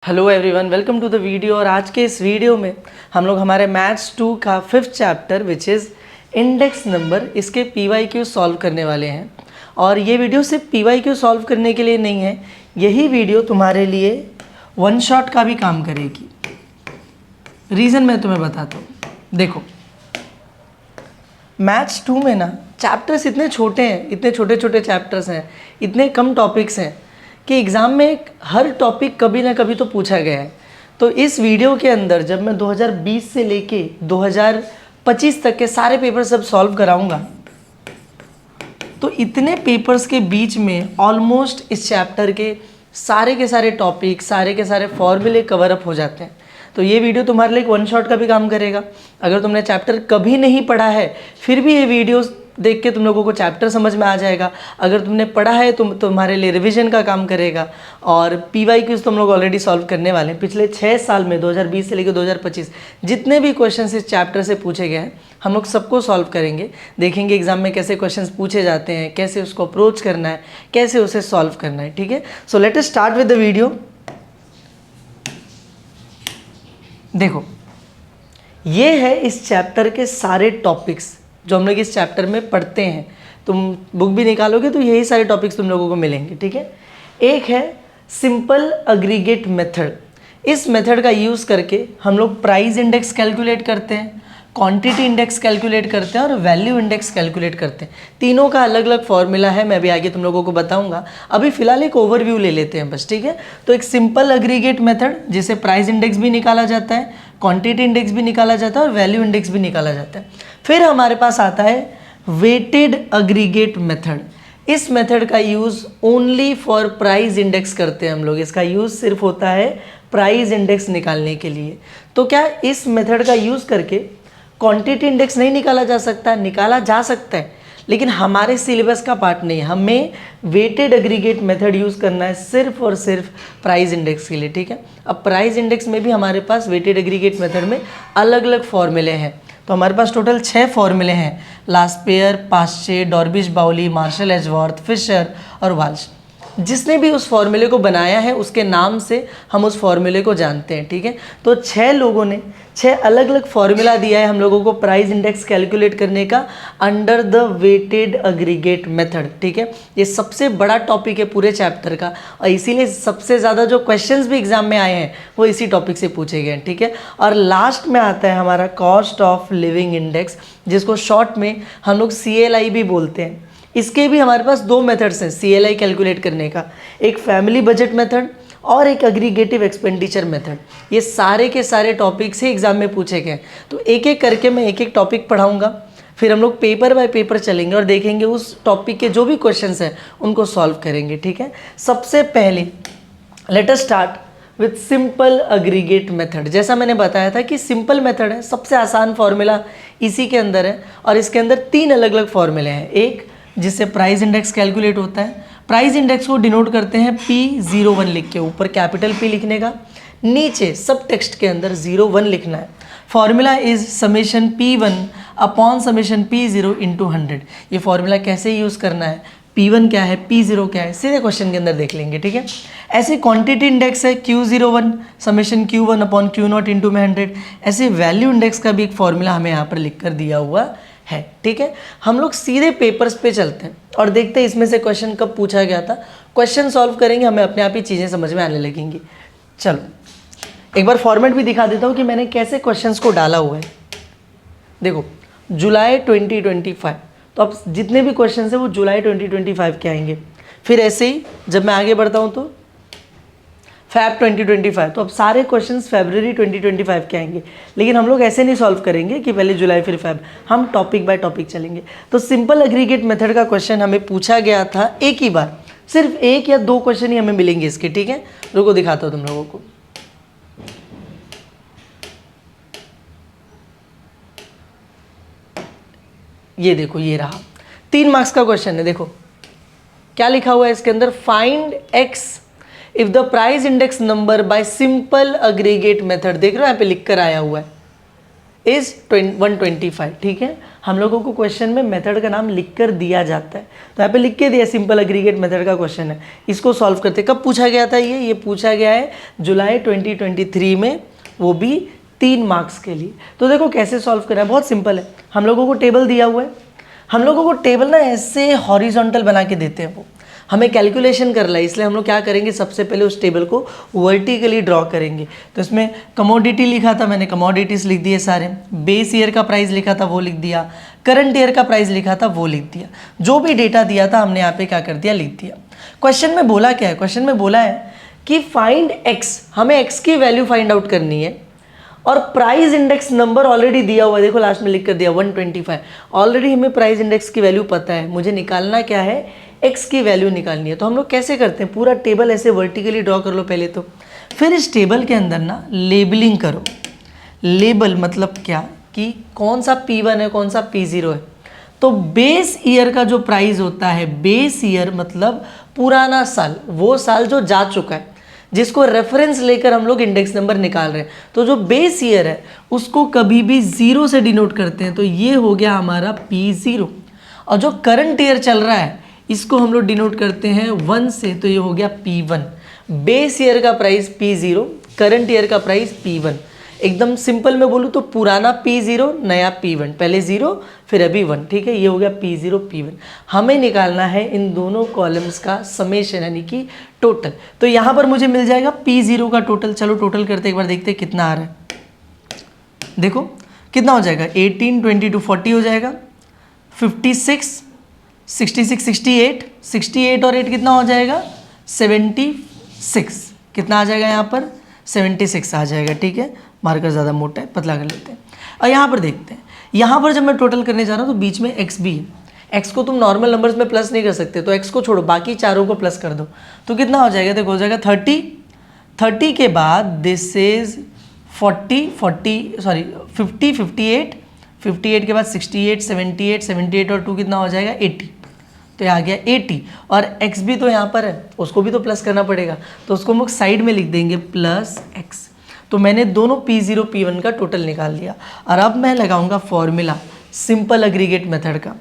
Hello everyone, welcome to the video. और आज के इस वीडियो में हम लोग हमारे मैथ्स 2 का 5th chapter which is index number, इसके PYQ सॉल्व करने वाले हैं। और ये वीडियो सिर्फ PYQ सॉल्व करने के लिए नहीं है, यही वीडियो तुम्हारे लिए वन शॉट का भी काम करेगी। रीज़न मैं तुम्हें बताता हूँ। देखो, मैथ्स 2 में ना चैप्टर्स इतने छोटे हैं, इतने छोटे छोटे चैप्टर्स हैं, इतने कम टॉपिक्स हैं कि एग्ज़ाम में हर टॉपिक कभी ना कभी तो पूछा गया है। तो इस वीडियो के अंदर जब मैं 2020 से लेके 2025 तक के सारे पेपर सब सॉल्व कराऊंगा, तो इतने पेपर्स के बीच में ऑलमोस्ट इस चैप्टर के सारे टॉपिक, सारे के सारे फॉर्मूले कवर अप हो जाते हैं। तो ये वीडियो तुम्हारे लिए एक वन शॉट का भी काम करेगा। अगर तुमने चैप्टर कभी नहीं पढ़ा है फिर भी ये वीडियो देख के तुम लोगों को चैप्टर समझ में आ जाएगा। अगर तुमने पढ़ा है तो तुम्हारे लिए रिवीजन का काम करेगा। और PYQs तुम लोग ऑलरेडी सॉल्व करने वाले हैं। पिछले 6 साल में 2020 से लेकर 2025 जितने भी क्वेश्चंस इस चैप्टर से पूछे गए हैं हम लोग सबको सॉल्व करेंगे। देखेंगे एग्जाम में कैसे क्वेश्चंस पूछे जाते हैं, कैसे उसको अप्रोच करना है, कैसे उसे सॉल्व करना है। ठीक है, so let us start with the video. देखो, ये है इस चैप्टर के सारे टॉपिक्स जो हम लोग इस चैप्टर में पढ़ते हैं। तुम बुक भी निकालोगे तो यही सारे टॉपिक्स तुम लोगों को मिलेंगे। ठीक है, एक है सिंपल अग्रीगेट मेथड। इस मेथड का यूज़ करके हम लोग प्राइस इंडेक्स कैलकुलेट करते हैं, क्वांटिटी इंडेक्स कैलकुलेट करते हैं और वैल्यू इंडेक्स कैलकुलेट करते हैं। तीनों का अलग अलग फॉर्मूला है, मैं भी आगे तुम लोगों को बताऊंगा। अभी फिलहाल एक ओवरव्यू ले लेते हैं बस। ठीक है, तो एक सिंपल अग्रीगेट मेथड जिसे प्राइस इंडेक्स भी निकाला जाता है, क्वांटिटी इंडेक्स भी निकाला जाता है और वैल्यू इंडेक्स भी निकाला जाता है। फिर हमारे पास आता है वेटेड अग्रीगेट मेथड। इस मेथड का use only for price index करते हैं हम लोग। इसका यूज़ सिर्फ होता है प्राइस इंडेक्स निकालने के लिए। तो क्या इस मेथड का यूज़ करके क्वांटिटी इंडेक्स नहीं निकाला जा सकता? निकाला जा सकता है, लेकिन हमारे सिलेबस का पार्ट नहीं है। हमें वेटेड एग्रीगेट मेथड यूज़ करना है सिर्फ और सिर्फ प्राइस इंडेक्स के लिए। ठीक है, अब प्राइस इंडेक्स में भी हमारे पास वेटेड एग्रीगेट मेथड में अलग अलग फॉर्मूले हैं। तो हमारे पास टोटल 6 फॉर्मूले हैं: लास्पेयर, पास्चे, डॉर्बिश बाउली, मार्शल एजवर्थ, फिशर और वाल्श। जिसने भी उस फॉर्मूले को बनाया है उसके नाम से हम उस फॉर्मूले को जानते हैं। ठीक है, तो 6 लोगों ने 6 अलग अलग फॉर्मूला दिया है हम लोगों को प्राइस इंडेक्स कैलकुलेट करने का under the weighted aggregate method. ठीक है, ये सबसे बड़ा टॉपिक है पूरे चैप्टर का और इसीलिए सबसे ज़्यादा जो क्वेश्चंस भी एग्जाम में आए हैं वो इसी टॉपिक से पूछे गए हैं। ठीक है, और लास्ट में आता है हमारा कॉस्ट ऑफ लिविंग इंडेक्स, जिसको शॉर्ट में हम लोग CLI भी बोलते हैं। इसके भी हमारे पास 2 मेथड्स हैं CLI कैलकुलेट करने का, एक फैमिली बजट मेथड और एक एग्रीगेटिव एक्सपेंडिचर मेथड। ये सारे के सारे टॉपिक्स ही एग्जाम में पूछे गए। तो एक एक करके मैं एक एक टॉपिक पढ़ाऊंगा, फिर हम लोग पेपर बाय पेपर चलेंगे और देखेंगे उस टॉपिक के जो भी क्वेश्चंस हैं उनको सॉल्व करेंगे। ठीक है, सबसे पहले let us start with simple aggregate method. जैसा मैंने बताया था कि सिंपल मेथड है, सबसे आसान फॉर्मूला इसी के अंदर है और इसके अंदर 3 अलग अलग फॉर्मूले हैं। एक जिससे प्राइस इंडेक्स कैलकुलेट होता है, प्राइस इंडेक्स को डिनोट करते हैं P01 लिख के, ऊपर कैपिटल P लिखने का, नीचे सब टेक्स्ट के अंदर 01 लिखना है। Formula is summation P1 upon summation P0 into 100। ये फॉर्मूला कैसे यूज़ करना है, P1 क्या है, P0 क्या है, सीधे क्वेश्चन के अंदर देख लेंगे। ठीक है, ऐसे क्वांटिटी इंडेक्स है Q01 summation Q1 upon Q0 into में 100। ऐसे वैल्यू इंडेक्स का भी एक फॉर्मूला हमें यहाँ पर लिख कर दिया हुआ है। ठीक है, हम लोग सीधे पेपर्स पे चलते हैं और देखते हैं इसमें से क्वेश्चन कब पूछा गया था। क्वेश्चन सॉल्व करेंगे, हमें अपने आप ही चीज़ें समझ में आने लगेंगी। चलो एक बार फॉर्मेट भी दिखा देता हूँ कि मैंने कैसे क्वेश्चंस को डाला हुआ है। देखो, जुलाई 2025, तो अब जितने भी क्वेश्चन हैं वो जुलाई 2025 के आएंगे। फिर ऐसे ही जब मैं आगे बढ़ता हूँ तो Feb 2025, तो अब सारे क्वेश्चंस फरवरी 2025 के आएंगे। लेकिन हम लोग ऐसे नहीं सॉल्व करेंगे कि पहले जुलाई फिर Feb, हम टॉपिक बाय टॉपिक चलेंगे। तो सिंपल एग्रीगेट मेथड का क्वेश्चन हमें पूछा गया था एक ही बार, सिर्फ 1 या 2 क्वेश्चन ही हमें मिलेंगे इसके। ठीक है, रुको दिखाता हूँ तुम लोगों को। ये देखो, ये रहा 3 मार्क्स का क्वेश्चन है। देखो क्या लिखा हुआ है इसके अंदर, find x if the price index number bye simple aggregate method. देख रहे हो यहाँ पे लिख कर आया हुआ है। इज 125, ठीक है। हम लोगों को क्वेश्चन में मेथड का नाम लिख कर दिया जाता है, तो यहाँ पे लिख के दिया सिंपल एग्रीगेट मेथड का क्वेश्चन है। इसको सॉल्व करते, कब पूछा गया था ये पूछा गया है जुलाई 2023 में, वो भी 3 मार्क्स के लिए। तो देखो कैसे सॉल्व करना है, बहुत सिंपल है। हम लोगों को टेबल दिया हुआ है, हम लोगों को टेबल ना ऐसे हॉरिजॉन्टल बना के देते हैं, वो हमें कैलकुलेशन कर रहा है, इसलिए हम लोग क्या करेंगे, सबसे पहले उस टेबल को वर्टिकली ड्रॉ करेंगे। तो इसमें कमोडिटी लिखा था, मैंने कमोडिटीज़ लिख दिए सारे, बेस ईयर का प्राइस लिखा था वो लिख दिया, करंट ईयर का प्राइस लिखा था वो लिख दिया, जो भी डेटा दिया था हमने यहाँ पे क्या कर दिया, लिख दिया। क्वेश्चन में बोला क्या है, क्वेश्चन में बोला है कि फाइंड एक्स, हमें एक्स की वैल्यू फाइंड आउट करनी है, और प्राइस इंडेक्स नंबर ऑलरेडी दिया हुआ है, देखो लास्ट में लिख कर दिया 125। ऑलरेडी हमें प्राइस इंडेक्स की वैल्यू पता है, मुझे निकालना क्या है, एक्स की वैल्यू निकालनी है। तो हम लोग कैसे करते हैं, पूरा टेबल ऐसे वर्टिकली ड्रॉ कर लो पहले तो, फिर इस टेबल के अंदर ना लेबलिंग करो। लेबल मतलब क्या, कि कौन सा P1 है कौन सा P0 है। तो बेस ईयर का जो प्राइस होता है, बेस ईयर मतलब पुराना साल, वो साल जो जा चुका है, जिसको रेफरेंस लेकर हम लोग इंडेक्स नंबर निकाल रहे हैं। तो जो बेस ईयर है उसको कभी भी 0 से डिनोट करते हैं, तो ये हो गया हमारा P0। और जो करंट ईयर चल रहा है इसको हम लोग डिनोट करते हैं 1 से, तो ये हो गया P1। बेस ईयर का प्राइस P0, करंट ईयर का प्राइस P1। एकदम सिंपल में बोलूँ तो पुराना P0, नया P1, पहले 0 फिर अभी 1, ठीक है। ये हो गया P0 P1। हमें निकालना है इन दोनों कॉलम्स का समेशन, यानी कि टोटल। तो यहाँ पर मुझे मिल जाएगा P0 का टोटल। चलो टोटल करते एक बार, देखते हैं कितना आ रहा है। देखो कितना हो जाएगा, 18 22 40 हो जाएगा, 56 66 68 68 और 8 कितना हो जाएगा, 76। कितना आ जाएगा यहाँ पर, 76 आ जाएगा, ठीक है। मार्कर ज़्यादा मोटा है, पतला कर लेते हैं। और यहाँ पर देखते हैं, यहाँ पर जब मैं टोटल करने जा रहा हूँ तो बीच में x भी है। x को तुम नॉर्मल नंबर्स में प्लस नहीं कर सकते, तो x को छोड़ो, बाकी चारों को प्लस कर दो। तो कितना हो जाएगा, देखो हो जाएगा 30 के बाद दिस इज 50 58 के बाद 68 78 और 2 कितना हो जाएगा 80। तो ये आ गया 80, और x भी तो यहाँ पर है, उसको भी तो प्लस करना पड़ेगा, तो उसको हम लोग साइड में लिख देंगे प्लस x। तो मैंने दोनों P0 P1 का टोटल निकाल दिया। और अब मैं लगाऊंगा फॉर्मूला सिंपल एग्रीगेट मेथड का।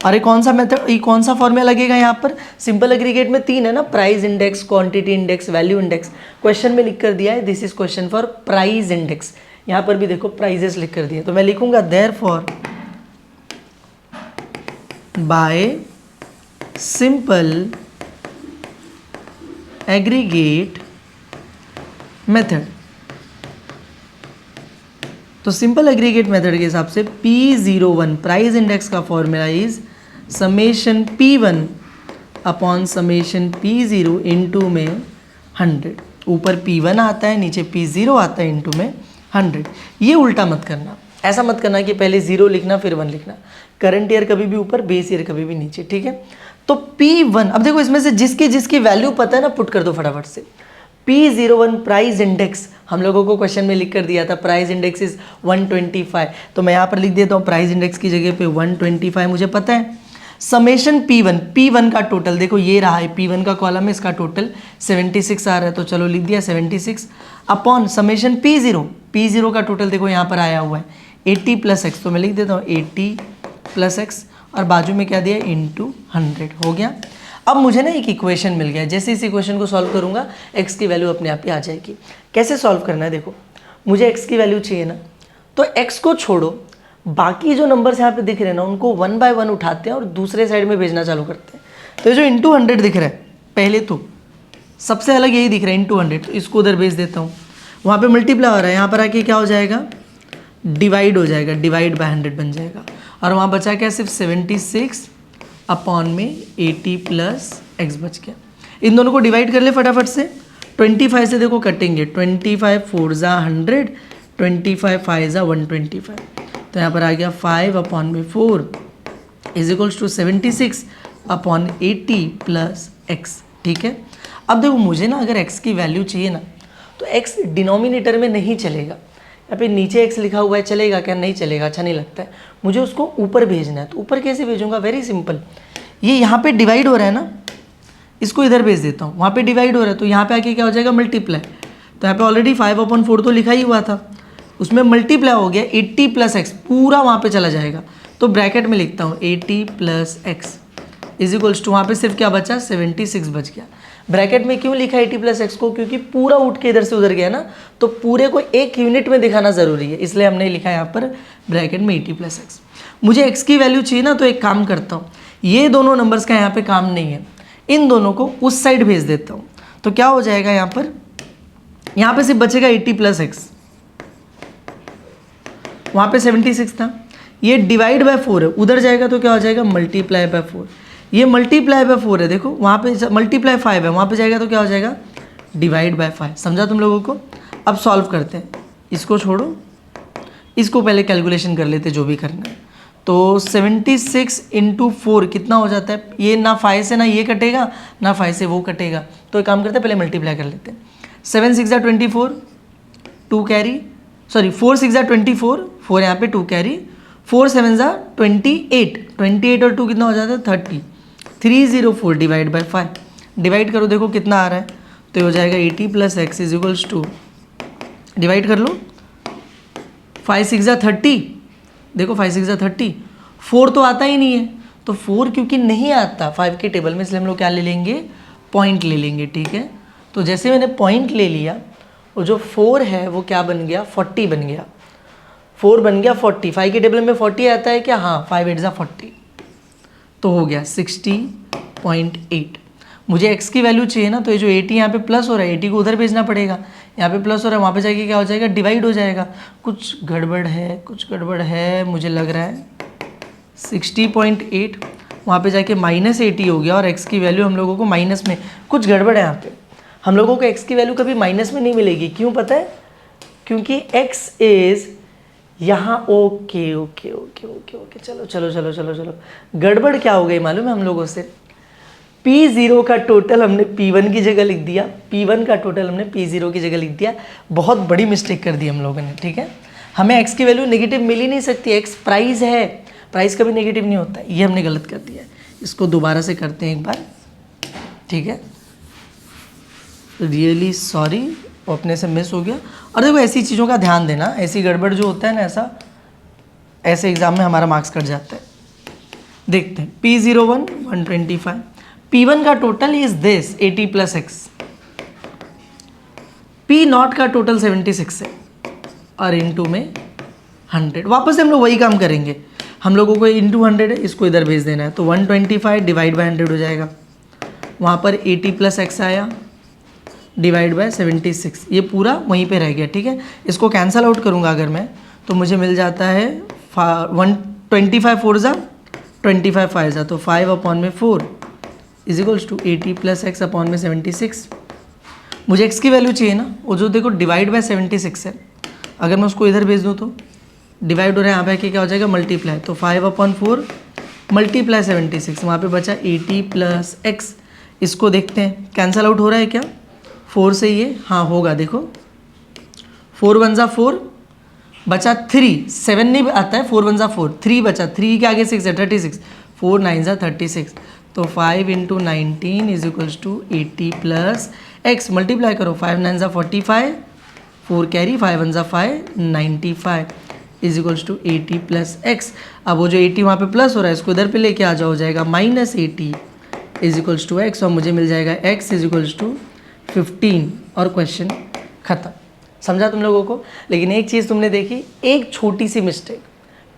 और ये कौन सा मेथड, ये कौन सा फॉर्मूला लगेगा यहाँ पर, सिंपल एग्रीगेट में 3 है ना, price index, quantity index, value index. Question में लिख कर दिया है this is question for price index. यहाँ पर भी देखो प्राइजेस लिख कर दिए, तो मैं लिखूंगा therefore by simple aggregate method. तो सिंपल एग्रीगेट मेथड के हिसाब से P01 प्राइस इंडेक्स का formula is summation P1 upon summation P0 into में 100। ऊपर P1 आता है, नीचे P0 आता है, इंटू में 100। ये उल्टा मत करना, ऐसा मत करना कि पहले 0 लिखना फिर 1 लिखना। करंट ईयर कभी भी ऊपर, बेस ईयर कभी भी नीचे, ठीक है। तो P1, अब देखो इसमें से जिसकी वैल्यू पता है ना, पुट कर दो फटाफट से। P01 प्राइस इंडेक्स हम लोगों को क्वेश्चन में लिख कर दिया था, प्राइस इंडेक्स इज 125। तो मैं यहाँ पर लिख देता हूँ प्राइस इंडेक्स की जगह पे 125 मुझे पता है। समेशन P1 का टोटल देखो ये रहा है, P1 का कॉलम है, इसका टोटल 76 आ रहा है, तो चलो लिख दिया 76 अपॉन समेशन P0 का टोटल देखो यहाँ पर आया हुआ है 80 प्लस एक्स, तो मैं लिख देता हूँ 80 प्लस एक्स, और बाजू में क्या दिया इंटू 100 हो गया। अब मुझे ना एक इक्वेशन मिल गया, जैसे इस इक्वेशन को सॉल्व करूंगा x की वैल्यू अपने आप ही आ जाएगी। कैसे सॉल्व करना है, देखो मुझे x की वैल्यू चाहिए ना, तो x को छोड़ो, बाकी जो नंबर्स यहाँ पे दिख रहे हैं ना उनको 1 बाय 1 उठाते हैं और दूसरे साइड में भेजना चालू करते हैं। तो ये जो इंटू 100 दिख रहा है, पहले तो सबसे अलग यही दिख रहा है इंटू 100, तो इसको उधर भेज देता हूँ। वहाँ पर मल्टीप्लाई हो रहा है, यहाँ पर आके क्या हो जाएगा, डिवाइड हो जाएगा, डिवाइड बाय 100 बन जाएगा। और वहाँ बचा क्या, सिर्फ 76 अपॉन में 80 प्लस एक्स बच गया। इन दोनों को डिवाइड कर ले फटाफट से, 25 से देखो कटेंगे, 25 4 ज़ा 100, 25 5 ज़ा 125। तो यहाँ पर आ गया 5 अपॉन में 4 is equals to 76 upon 80 plus x, ठीक है। अब देखो मुझे ना अगर x की वैल्यू चाहिए ना, तो x डिनोमिनेटर में नहीं चलेगा, यहाँ पे नीचे x लिखा हुआ है, चलेगा क्या, नहीं चलेगा, अच्छा नहीं लगता है। मुझे उसको ऊपर भेजना है, तो ऊपर कैसे भेजूंगा, वेरी सिंपल। ये यहाँ पे डिवाइड हो रहा है ना, इसको इधर भेज देता हूँ, वहाँ पे डिवाइड हो रहा है, तो यहाँ पे आके क्या हो जाएगा, मल्टीप्लाई। तो यहाँ पे ऑलरेडी 5/4 तो लिखा ही हुआ था, उसमें मल्टीप्लाई हो गया 80 प्लस एक्स, पूरा वहाँ पे चला जाएगा। तो ब्रैकेट में लिखता हूँ 80 plus x is equals to, वहाँ पे सिर्फ क्या बचा 76 बच गया। ब्रैकेट में क्यों लिखा 80 प्लस एक्स को, क्योंकि पूरा उठ के इधर से उधर गया ना, तो पूरे को एक यूनिट में दिखाना ज़रूरी है, इसलिए हमने लिखा यहाँ पर ब्रैकेट में 80 प्लस एक्स। मुझे एक्स की वैल्यू चाहिए ना, तो एक काम करता हूँ, ये दोनों नंबर्स का यहाँ पे काम नहीं है, इन दोनों को उस साइड भेज देता हूँ। तो क्या हो जाएगा यहाँ पे सिर्फ बचेगा 80 प्लस एक्स, वहाँ पे 76 था, ये डिवाइड बाय 4 है, उधर जाएगा तो क्या हो जाएगा मल्टीप्लाई बाय 4, ये मल्टीप्लाई बाय 4 है, देखो वहाँ पे मल्टीप्लाई 5 है, वहाँ पे जाएगा तो क्या हो जाएगा डिवाइड बाय 5। समझा तुम लोगों को? अब सॉल्व करते हैं, इसको छोड़ो, इसको पहले कैलकुलेशन कर लेते जो भी करना है। तो 76 इंटू 4 कितना हो जाता है, ये ना 5 से ना ये कटेगा ना 5 से वो कटेगा, तो एक काम करते हैं पहले मल्टीप्लाई कर लेते हैं। 7 6 24, 2 कैरी, सॉरी 4 6 24, 4 यहाँ पे 2 कैरी, 4 7 28, 28 और 2 कितना हो जाता है 30, 304 डिवाइड बाय 5, डिवाइड करो देखो कितना आ रहा है, तो ये हो जाएगा 80 plus x is equals to, divide कर लो 5 6 30, देखो 5 6 30, 4 तो आता ही नहीं है, तो 4 क्योंकि नहीं आता 5 के टेबल में, इसलिए हम लोग क्या ले लेंगे पॉइंट ले लेंगे, ठीक है। तो जैसे मैंने पॉइंट ले लिया, वो जो 4 है वो क्या बन गया 40 बन गया, 4 बन गया 40, 5 के टेबल में 40 आता है क्या, हाँ 5 8 40, तो हो गया 60.8। मुझे x की वैल्यू चाहिए ना, तो ये जो 80 यहाँ पे प्लस हो रहा है 80 को उधर भेजना पड़ेगा, यहाँ पे प्लस हो रहा है वहाँ पे जाके क्या हो जाएगा डिवाइड हो जाएगा। कुछ गड़बड़ है मुझे लग रहा है 60.8, वहाँ पे जाके -80 हो गया और x की वैल्यू हम लोगों को माइनस में, कुछ गड़बड़ है यहाँ पे, हम लोगों को x की वैल्यू कभी माइनस में नहीं मिलेगी, क्यों पता है, क्योंकि x इज यहाँ okay okay okay okay okay चलो चलो चलो चलो चलो, गड़बड़ क्या हो गई मालूम है हम लोगों से, P0 का टोटल हमने P1 की जगह लिख दिया, P1 का टोटल हमने P0 की जगह लिख दिया, बहुत बड़ी मिस्टेक कर दी हम लोगों ने, ठीक है। हमें x की वैल्यू नेगेटिव मिल ही नहीं सकती, x प्राइस है, प्राइस कभी नेगेटिव नहीं होता, ये हमने गलत कर दिया। इसको दोबारा से करते हैं एक बार, ठीक है, रियली सॉरी, अपने से मिस हो गया। और देखो ऐसी चीज़ों का ध्यान देना, ऐसी गड़बड़ जो होता है ना, ऐसे एग्जाम में हमारा मार्क्स कट जाता है। देखते हैं P01 125, P1 का total is this 80 plus x, P0 का टोटल 76 है और इंटू में 100, वापस से हम लोग वही काम करेंगे, हम लोगों को इंटू 100 है, इसको इधर भेज देना है, तो 125 डिवाइड बाय 100 हो जाएगा, वहाँ पर 80 प्लस एक्स आया डिवाइड बाय 76, ये पूरा वहीं पे रह गया, ठीक है। इसको कैंसल आउट करूँगा अगर मैं, तो मुझे मिल जाता है 125 4 जा 25 5 जा, तो 5/4 is equals to 80 plus x upon में 76। मुझे x की वैल्यू चाहिए ना, वो जो देखो डिवाइड बाय 76 है, अगर मैं उसको इधर भेज दूँ तो डिवाइड हो रहा है, यहाँ पे आके क्या हो जाएगा मल्टीप्लाई, तो 5/4 मल्टीप्लाई 76, वहाँ पे बचा 80 प्लस एक्स। इसको देखते हैं कैंसल आउट हो रहा है क्या 4 से, ये हाँ होगा, देखो 4 1 जा 4, बचा 3, 7 नहीं आता है, 4 1 जा 4, 3 बचा, 3 के आगे 6 है 36, 4 9 जा 36, तो 5 into 19 is equals to 80 plus x, multiply करो 5 9 जा 45, 4 कैरी 5 1 जा 5 95 is equals to 80 plus x. अब वो जो 80 वहाँ पे प्लस हो रहा है, इसको इधर पे लेके आ जाओ, हो जाएगा -80 इज इक्वल्स टू एक्स, और मुझे मिल जाएगा x इज इक्वल्स टू 15 और क्वेश्चन खत्म। समझा तुम लोगों को? लेकिन एक चीज़ तुमने देखी, एक छोटी सी मिस्टेक,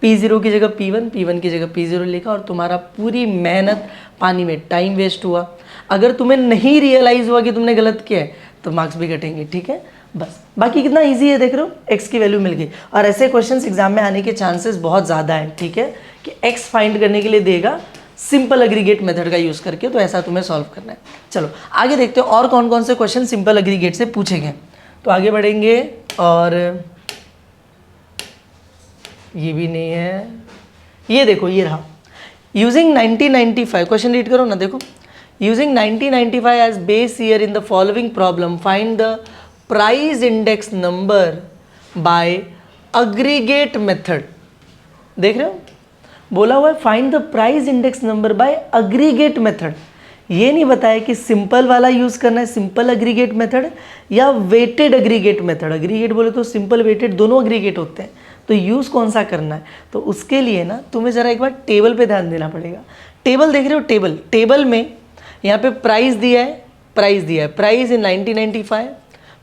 P0 की जगह P1, P1 की जगह P0 लिखा और तुम्हारा पूरी मेहनत पानी में, टाइम वेस्ट हुआ। अगर तुम्हें नहीं रियलाइज़ हुआ कि तुमने गलत किया है तो मार्क्स भी कटेंगे, ठीक है। बस बाकी कितना इजी है, देख रहे हो, x की वैल्यू मिल गई। और ऐसे क्वेश्चंस एग्जाम में आने के चांसेस बहुत ज़्यादा हैं, ठीक है, कि x फाइंड करने के लिए देगा सिंपल एग्रीगेट मेथड का यूज़ करके, तो ऐसा तुम्हें सॉल्व करना है। चलो आगे देखते हो और कौन कौन से क्वेश्चन सिंपल एग्रीगेट से पूछे गए। तो आगे बढ़ेंगे, और ये भी नहीं है, ये देखो, ये रहा, यूजिंग 1995, क्वेश्चन रीड करो ना, देखो, using 1995 as base year in the following problem find the price index number by aggregate method. देख रहे हो, बोला हुआ है find the price index number by aggregate method. ये नहीं बताया कि सिंपल वाला यूज़ करना है, सिंपल एग्रीगेट मेथड या वेटेड एग्रीगेट मेथड। एग्रीगेट बोले तो सिंपल वेटेड दोनों एग्रीगेट होते हैं, तो यूज़ कौन सा करना है। तो उसके लिए ना तुम्हें ज़रा एक बार टेबल पे ध्यान देना पड़ेगा। टेबल देख रहे हो, टेबल में यहाँ पे प्राइस दिया है, प्राइस इन 1995,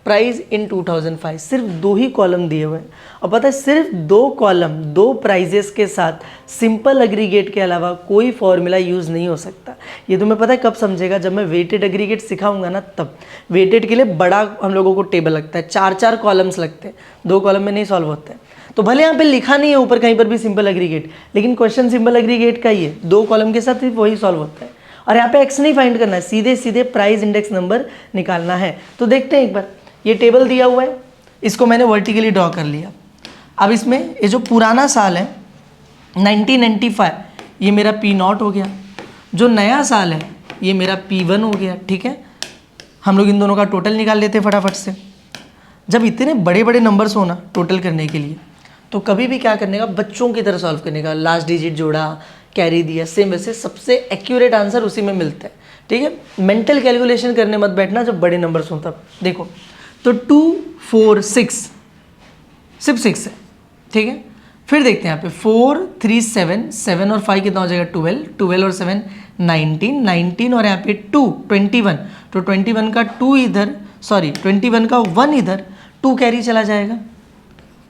प्राइस इन 2005, सिर्फ 2 ही कॉलम दिए हुए हैं। और पता है सिर्फ 2 कॉलम 2 प्राइजेस के साथ सिंपल एग्रीगेट के अलावा कोई फॉर्मूला यूज़ नहीं हो सकता। ये तुम्हें पता है कब समझेगा, जब मैं वेटेड एग्रीगेट सिखाऊंगा ना, तब। वेटेड के लिए बड़ा हम लोगों को टेबल लगता है, 4 कॉलम्स लगते हैं, 2 कॉलम में नहीं सॉल्व होते हैं। तो भले यहाँ पे लिखा नहीं है ऊपर कहीं पर भी सिंपल एग्रीगेट, लेकिन क्वेश्चन सिंपल एग्रीगेट का ही है, 2 कॉलम के साथ वही सॉल्व होता है। और यहाँ पे एक्स नहीं फाइंड करना है, सीधे सीधे प्राइस इंडेक्स नंबर निकालना है। तो देखते हैं एक बार, ये टेबल दिया हुआ है, इसको मैंने वर्टिकली ड्रॉ कर लिया। अब इसमें ये जो पुराना साल है 1995, ये मेरा P0 हो गया। जो नया साल है ये मेरा P1 हो गया। ठीक है, हम लोग इन दोनों का टोटल निकाल लेते हैं फटाफट से। जब इतने बड़े बड़े नंबर्स हो ना टोटल करने के लिए, तो कभी भी क्या करने का, बच्चों की तरह सॉल्व करने का। लास्ट डिजिट जोड़ा, कैरी दिया, सेम वैसे सबसे एक्यूरेट आंसर उसी में मिलता है। ठीक है, मेंटल कैलकुलेशन करने मत बैठना जब बड़े नंबर्स हों तब। देखो तो 2 4 6 सिर्फ 6 है। ठीक है, फिर देखते हैं यहाँ पे 4 3 7 7 और 5 कितना हो जाएगा 12, 12 और 7 19, 19 और यहाँ पे 2 21, तो 21 का 2 इधर, सॉरी 21 का 1 इधर, 2 कैरी चला जाएगा।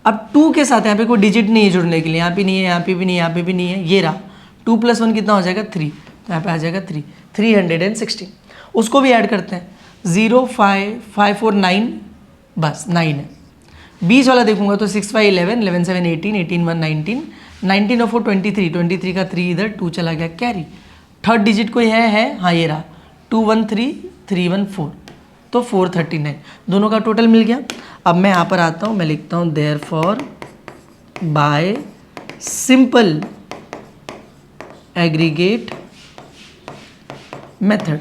अब 2 के साथ यहाँ पे कोई डिजिट नहीं है जुड़ने के लिए, यहाँ पे नहीं है, यहाँ पे भी नहीं है, यहाँ पे भी नहीं है, ये रहा 2 + 1 कितना हो जाएगा 3, तो यहाँ पे आ जाएगा 316। उसको भी ऐड करते हैं, 0 5 5 4 9, बस 9 है। बीच वाला देखूंगा तो 6 5 11, 11 7 18, 18 1 19, 19 और 4 23, 23 का 3 इधर, 2 चला गया कैरी। थर्ड डिजिट कोई है, हाँ ये रहा 2 1 3 3 1 4, तो 439, दोनों का टोटल मिल गया। अब मैं यहाँ पर आता हूँ, मैं लिखता हूँ therefore by simple aggregate method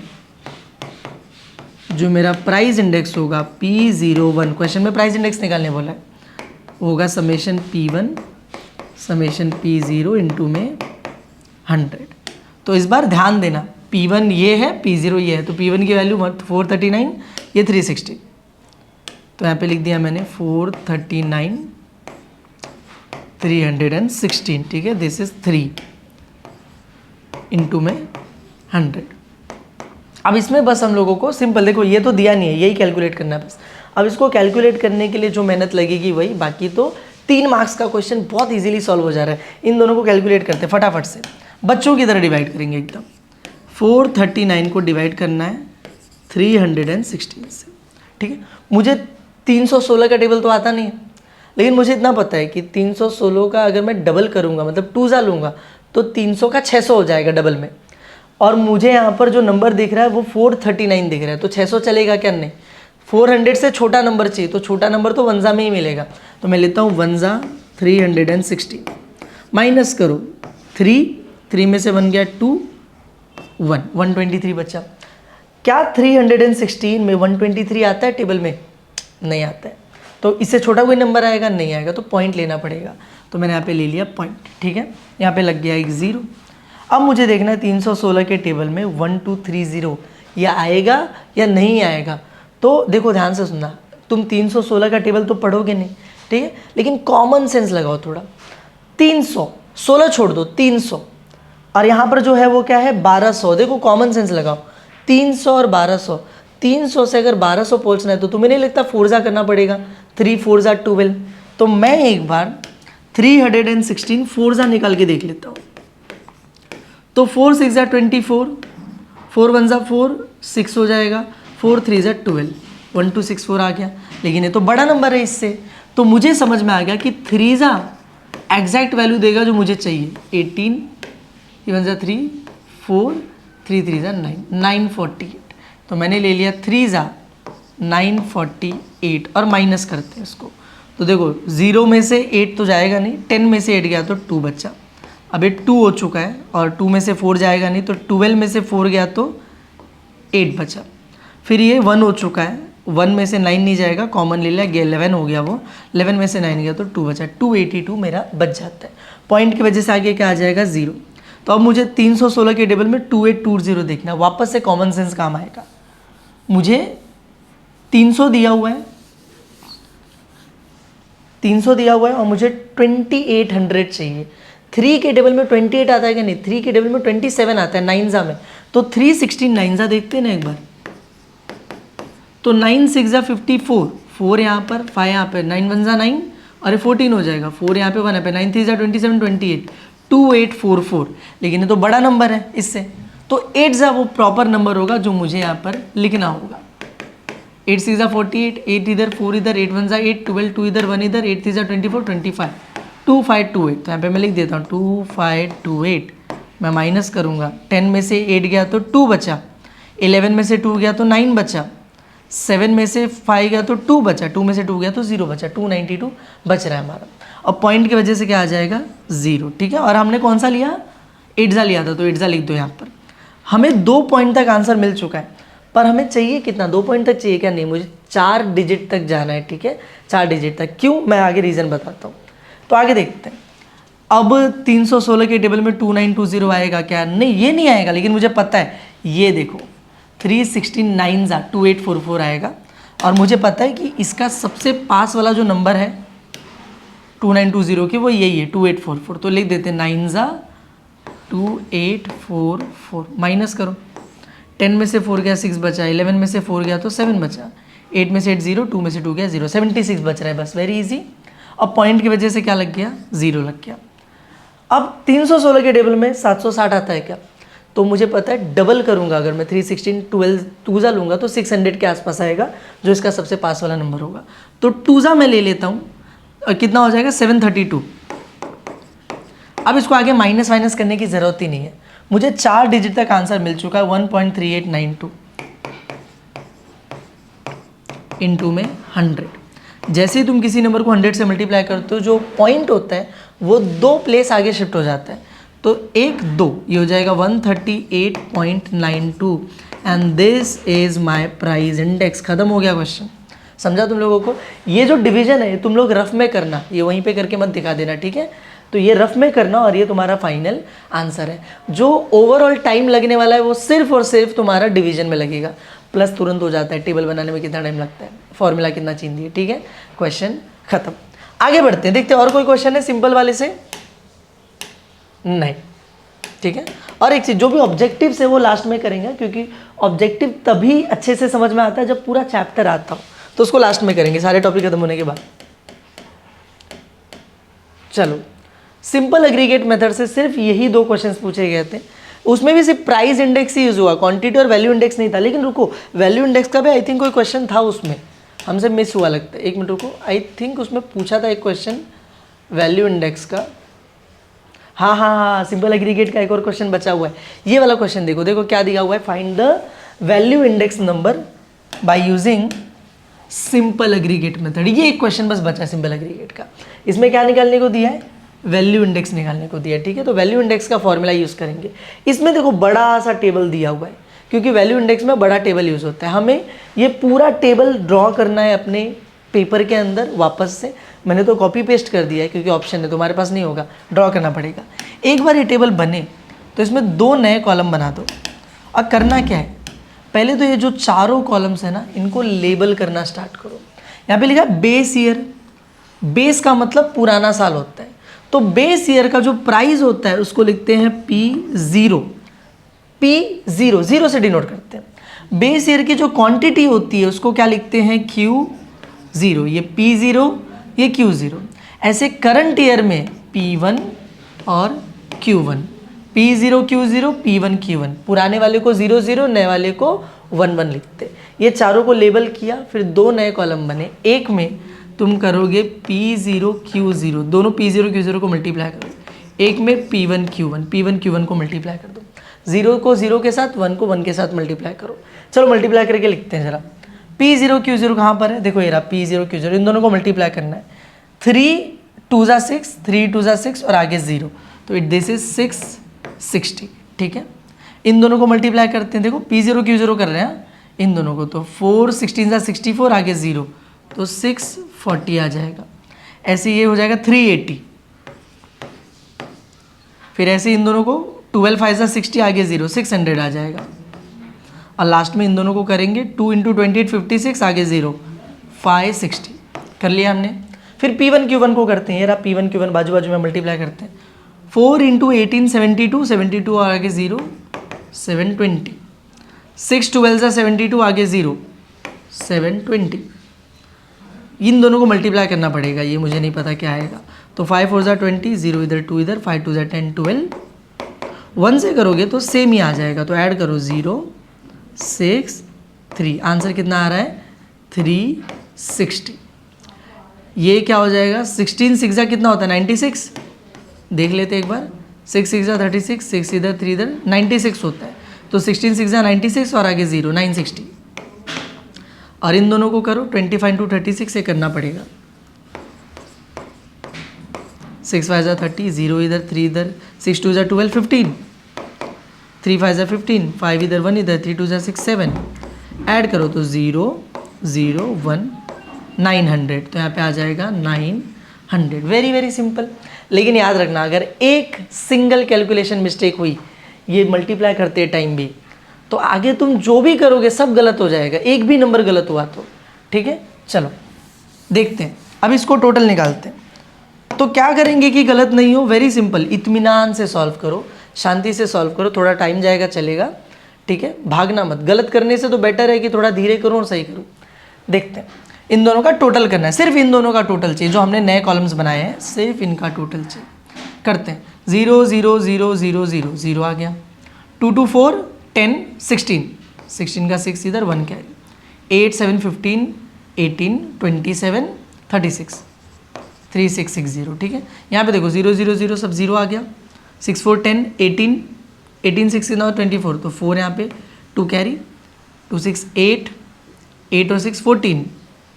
जो मेरा प्राइस इंडेक्स होगा P01, क्वेश्चन में प्राइस इंडेक्स निकालने बोला है, होगा summation P1 summation P0 into में 100। तो इस बार ध्यान देना, P1 ये है, P0 ये है, तो P1 की वैल्यू 439, ये 360, तो यहाँ पे लिख दिया मैंने 439 316। ठीक है, दिस इज 3 इंटू में 100। अब इसमें बस हम लोगों को सिंपल, देखो ये तो दिया नहीं है, यही कैलकुलेट करना है बस। अब इसको कैलकुलेट करने के लिए जो मेहनत लगेगी वही, बाकी तो 3 मार्क्स का क्वेश्चन बहुत इजीली सॉल्व हो जा रहा है। इन दोनों को कैलकुलेट करते हैं फटाफट से, बच्चों की तरह डिवाइड करेंगे एकदम। 439 को डिवाइड करना है 316 से। ठीक है, मुझे 316 का टेबल तो आता नहीं है, लेकिन मुझे इतना पता है कि 316 का अगर मैं डबल करूँगा, मतलब 2 जा लूँगा, तो 300 का 600 हो जाएगा डबल में। और मुझे यहाँ पर जो नंबर दिख रहा है वो 439 दिख रहा है, तो 600 चलेगा क्या, नहीं। 400 से छोटा नंबर चाहिए, तो छोटा नंबर तो वंजा में ही मिलेगा, तो मैं लेता हूँ वंजा 316, माइनस करो 3 में से 1 गया 2 1 123 बचा। क्या 316 में 123 आता है टेबल में? नहीं आता है। तो इससे छोटा कोई नंबर आएगा? नहीं आएगा, तो पॉइंट लेना पड़ेगा। तो मैंने यहाँ पे ले लिया पॉइंट। ठीक है, यहाँ पे लग गया एक 0। अब मुझे देखना है 316 के टेबल में 1230 या आएगा या नहीं आएगा। तो देखो ध्यान से सुनना, तुम 316 का टेबल तो पढ़ोगे नहीं, ठीक है, लेकिन कॉमन सेंस लगाओ थोड़ा। 300, 16 छोड़ दो, 300, और यहाँ पर जो है वो क्या है 1200। देखो कॉमन सेंस लगाओ, 300 और 1200, 300 से अगर 1200 पहुँचना है तो तुम्हें नहीं लगता 4 जा करना पड़ेगा, 3 4 जा 12। तो मैं एक बार 316 4 जा निकाल के देख लेता हूँ। तो 4 6 जा 24, 4 1 जा 4, 6 हो जाएगा, 4 3 जा 12, 1264 आ गया। लेकिन ये तो बड़ा नंबर है इससे, तो मुझे समझ में आ गया कि 3 जा एग्जैक्ट वैल्यू देगा जो मुझे चाहिए। 18 1 जा 3 4 3 3 जा 9 948। तो मैंने ले लिया 3 जा 948 और माइनस करते हैं इसको। तो देखो 0 में से 8 तो जाएगा नहीं, 10 में से 8 गया तो 2 बचा। अब ये 2 हो चुका है और 2 में से 4 जाएगा नहीं, तो 12 में से 4 गया तो 8 बचा। फिर ये 1 हो चुका है, 1 में से 9 नहीं जाएगा, कॉमन ले लिया, 11 हो गया वो, 11 में से 9 गया तो 2 बचा, 282 मेरा बच जाता है। पॉइंट की वजह से आगे क्या आ जाएगा 0। तो अब मुझे 316 के टेबल में 2820 देखना, वापस से कॉमन सेंस काम आएगा। मुझे 300 दिया हुआ है, 300 दिया हुआ है और मुझे 2800 चाहिए। 3 के टेबल में 28 आता है कि नहीं? 3 के टेबल में 27 आता है नाइन्जा में, तो 316 नाइन्जा देखते हैं ना एक बार। तो 9 6 जा 54, 4 यहाँ पर, 5 यहाँ पर, 9 1 जा 9 और ये 14 हो जाएगा, 4 यहाँ पे 1 यहाँ पे, 9 3 जा 27 28, 2844। लेकिन ये तो बड़ा नंबर है इससे, तो 8 जा वो प्रॉपर नंबर होगा जो मुझे यहाँ पर लिखना होगा। 8 6 जा 48, 8 इधर, 4 इधर, 8 1 जा 8, 12 2 इधर, 1 इधर, 8 3 जा 24 25, 2528। तो यहाँ पे मैं लिख देता हूँ 2528। मैं माइनस करूँगा, 10 में से 8 गया तो 2 बचा, 11 में से 2 गया तो 9 बचा, 7 में से 5 गया तो 2 बचा, 2 में से 2 गया तो 0 बचा, 292 बच रहा है हमारा। और पॉइंट की वजह से क्या आ जाएगा? 0, ठीक है। और हमने कौन सा लिया? 8 जा लिया था, तो 8 जा लिख दो यहाँ पर। हमें 2 पॉइंट तक आंसर मिल चुका है, पर हमें चाहिए कितना? 2 पॉइंट तक चाहिए क्या? नहीं, मुझे 4 डिजिट तक जाना है, ठीक है, 4 डिजिट तक। क्यों? मैं आगे रीज़न बताता हूँ। तो आगे देखते हैं। अब 316 के टेबल में 2920 आएगा क्या? नहीं, ये नहीं आएगा, लेकिन मुझे पता है, ये देखो 369 जा 2844 आएगा। और मुझे पता है कि इसका सबसे पास वाला जो नंबर है 2920 की, वो यही है 2844। तो लिख देते 9 जा 2844, माइनस करो, 10 में से 4 गया 6 बचा, 11 में से 4 गया तो 7 बचा, 8 में से 8 0, 2 में से 2 गया 0, 76 बच रहा है बस, वेरी इजी। अब पॉइंट की वजह से क्या लग गया? 0 लग गया। अब 316 के टेबल में 760 आता है क्या? तो मुझे पता है डबल करूंगा, अगर मैं 316 12 2 लूँगा तो 600 के आसपास आएगा, जो इसका सबसे पास वाला नंबर होगा। तो 2 मैं ले लेता हूँ, और कितना हो जाएगा? 732। अब इसको आगे माइनस वाइनस करने की ज़रूरत ही नहीं है, मुझे 4 डिजिट तक आंसर मिल चुका है, 1.3892 इंटू में 100। जैसे ही तुम किसी नंबर को 100 से मल्टीप्लाई करते हो, जो पॉइंट होता है वो 2 प्लेस आगे शिफ्ट हो जाता है, तो 1 2, ये हो जाएगा 138.92 and this is my price index. खत्म हो गया क्वेश्चन। समझा तुम लोगों को? ये जो डिवीजन है तुम लोग रफ में करना, ये वहीं पे करके मत दिखा देना, ठीक है? तो ये रफ में करना और ये तुम्हारा फाइनल आंसर है। जो ओवरऑल टाइम लगने वाला है वो सिर्फ और सिर्फ तुम्हारा डिवीजन में लगेगा, प्लस तुरंत हो जाता है। टेबल बनाने में कितना टाइम लगता है, फॉर्मूला कितना चेंज है, ठीक है? क्वेश्चन खत्म। आगे बढ़ते हैं, देखते हैं और कोई क्वेश्चन है सिंपल वाले से? नहीं, ठीक है। और एक चीज, जो भी ऑब्जेक्टिव है वो लास्ट में करेंगे, क्योंकि ऑब्जेक्टिव तभी अच्छे से समझ में आता है जब पूरा चैप्टर आता हो, तो उसको लास्ट में करेंगे सारे टॉपिक खत्म होने के बाद। चलो, सिंपल एग्रीगेट मेथड से सिर्फ यही 2 क्वेश्चंस पूछे गए थे, उसमें भी सिर्फ प्राइस इंडेक्स ही यूज हुआ, क्वांटिटी और वैल्यू इंडेक्स नहीं था। लेकिन रुको, वैल्यू इंडेक्स का भी आई थिंक कोई क्वेश्चन था उसमें, हमसे मिस हुआ लगता है। 1 मिनट रुको, आई थिंक उसमें पूछा था एक क्वेश्चन वैल्यू इंडेक्स का। हाँ, सिंपल एग्रीगेट का एक और क्वेश्चन बचा हुआ है। ये वाला क्वेश्चन देखो, देखो क्या दिया हुआ है, find the value index number by using simple aggregate method. ये एक क्वेश्चन बस बचा है सिंपल एग्रीगेट का। इसमें क्या निकालने को दिया है? वैल्यू इंडेक्स निकालने को दिया है, ठीक है? तो वैल्यू इंडेक्स का फॉर्मूला यूज करेंगे। इसमें देखो बड़ा सा टेबल दिया हुआ है, क्योंकि वैल्यू इंडेक्स में बड़ा टेबल यूज होता है। हमें ये पूरा टेबल ड्रॉ करना है अपने पेपर के अंदर वापस से। मैंने तो कॉपी पेस्ट कर दिया है, क्योंकि ऑप्शन है, तुम्हारे पास नहीं होगा, ड्रॉ करना पड़ेगा। एक बार ये टेबल बने तो इसमें 2 नए कॉलम बना दो। और करना क्या है, पहले तो ये जो चारों कॉलम्स है ना, इनको लेबल करना स्टार्ट करो। यहाँ पे लिखा है बेस ईयर। बेस का मतलब पुराना साल होता है, तो बेस ईयर का जो प्राइस होता है उसको लिखते हैं P0। P0 0 से डिनोट करते हैं। बेस ईयर की जो क्वांटिटी होती है उसको क्या लिखते हैं? Q0। ये P0, ये Q0। ऐसे करंट ईयर में P1 और Q1, P0 Q0, P1 Q1। पुराने वाले को 0 0, नए वाले को 1 1 लिखते। ये चारों को लेबल किया, फिर 2 नए कॉलम बने। एक में तुम करोगे P0 Q0, दोनों P0 Q0 को मल्टीप्लाई करो। एक में P1 Q1, P1 Q1 को मल्टीप्लाई कर दो। 0 को 0 के साथ, 1 को 1 के साथ मल्टीप्लाई करो। चलो मल्टीप्लाई करके लिखते हैं जरा। P0 Q0 कहाँ पर है? देखो ये रहा P0 Q0, इन दोनों को मल्टीप्लाई करना है। 3 2 जा 6, 3 2 जा 6 और आगे 0, तो इट दिस इज 660, ठीक है? इन दोनों को मल्टीप्लाई करते हैं, देखो P0 Q0 कर रहे हैं इन दोनों को, तो 4 16 जा 64, आगे 0, तो 640 आ जाएगा। ऐसे ये हो जाएगा 380। फिर ऐसे इन दोनों को 12 5 60, आगे 0, 600 आ जाएगा। और लास्ट में इन दोनों को करेंगे 2 × 28 56, आगे 0, 560 कर लिया हमने। फिर P1 Q1 को करते हैं, ये रहा P1 Q1 बाजू बाजू में मल्टीप्लाई करते हैं। 4 × 18 72, 72 आगे 0, 720, 6 12 72, आगे 0, 720। इन दोनों को मल्टीप्लाई करना पड़ेगा, ये मुझे नहीं पता क्या आएगा। तो 5 4 20, 0 इधर 2 इधर, 5 2 10 12। 1 से करोगे तो सेम ही आ जाएगा, तो ऐड करो 0 6 3। आंसर कितना आ रहा है 360। ये क्या हो जाएगा 16 6 कितना होता है 96। देख लेते एक बार, 6 6 36, 6 इधर 3 इधर 96 होता है। तो 16 6 96 और आगे 0, 960। और इन दोनों को करो 25 × 36 से करना पड़ेगा। 6 5 30, 0 इधर 3 इधर, 6 2 12 15, 3 5 15, 5 इधर 1 इधर, 3 2 6 7। ऐड करो तो 0 0 1 900। तो यहाँ पे आ जाएगा 900। Very very simple. लेकिन याद रखना, अगर एक सिंगल कैलकुलेशन मिस्टेक हुई ये मल्टीप्लाई करते टाइम भी, तो आगे तुम जो भी करोगे सब गलत हो जाएगा, एक भी नंबर गलत हुआ तो। ठीक है, चलो देखते हैं। अब इसको टोटल निकालते हैं। तो क्या करेंगे कि गलत नहीं हो, वेरी सिंपल, इत्मीनान से सॉल्व करो, शांति से सॉल्व करो। थोड़ा टाइम जाएगा चलेगा, ठीक है, भागना मत। गलत करने से तो बेटर है कि थोड़ा धीरे करो और सही करो। देखते हैं, इन दोनों का टोटल करना है, सिर्फ इन दोनों का टोटल चाहिए। जो हमने नए कॉलम्स बनाए हैं सिर्फ इनका टोटल चाहिए। करते हैं 0 0 0 0 0, 0 आ गया। 2 2 4 10 16, 16 का 6 इधर 1 कैरी, 8 7 15 18 27 36, 3 6 6 0। ठीक है, यहाँ पे देखो 0 0 0 सब 0 आ गया। 6 4 10 18, 18 6 ना 24, तो 4 यहाँ पे 2 कैरी, 2 6 8, 8 और 6 14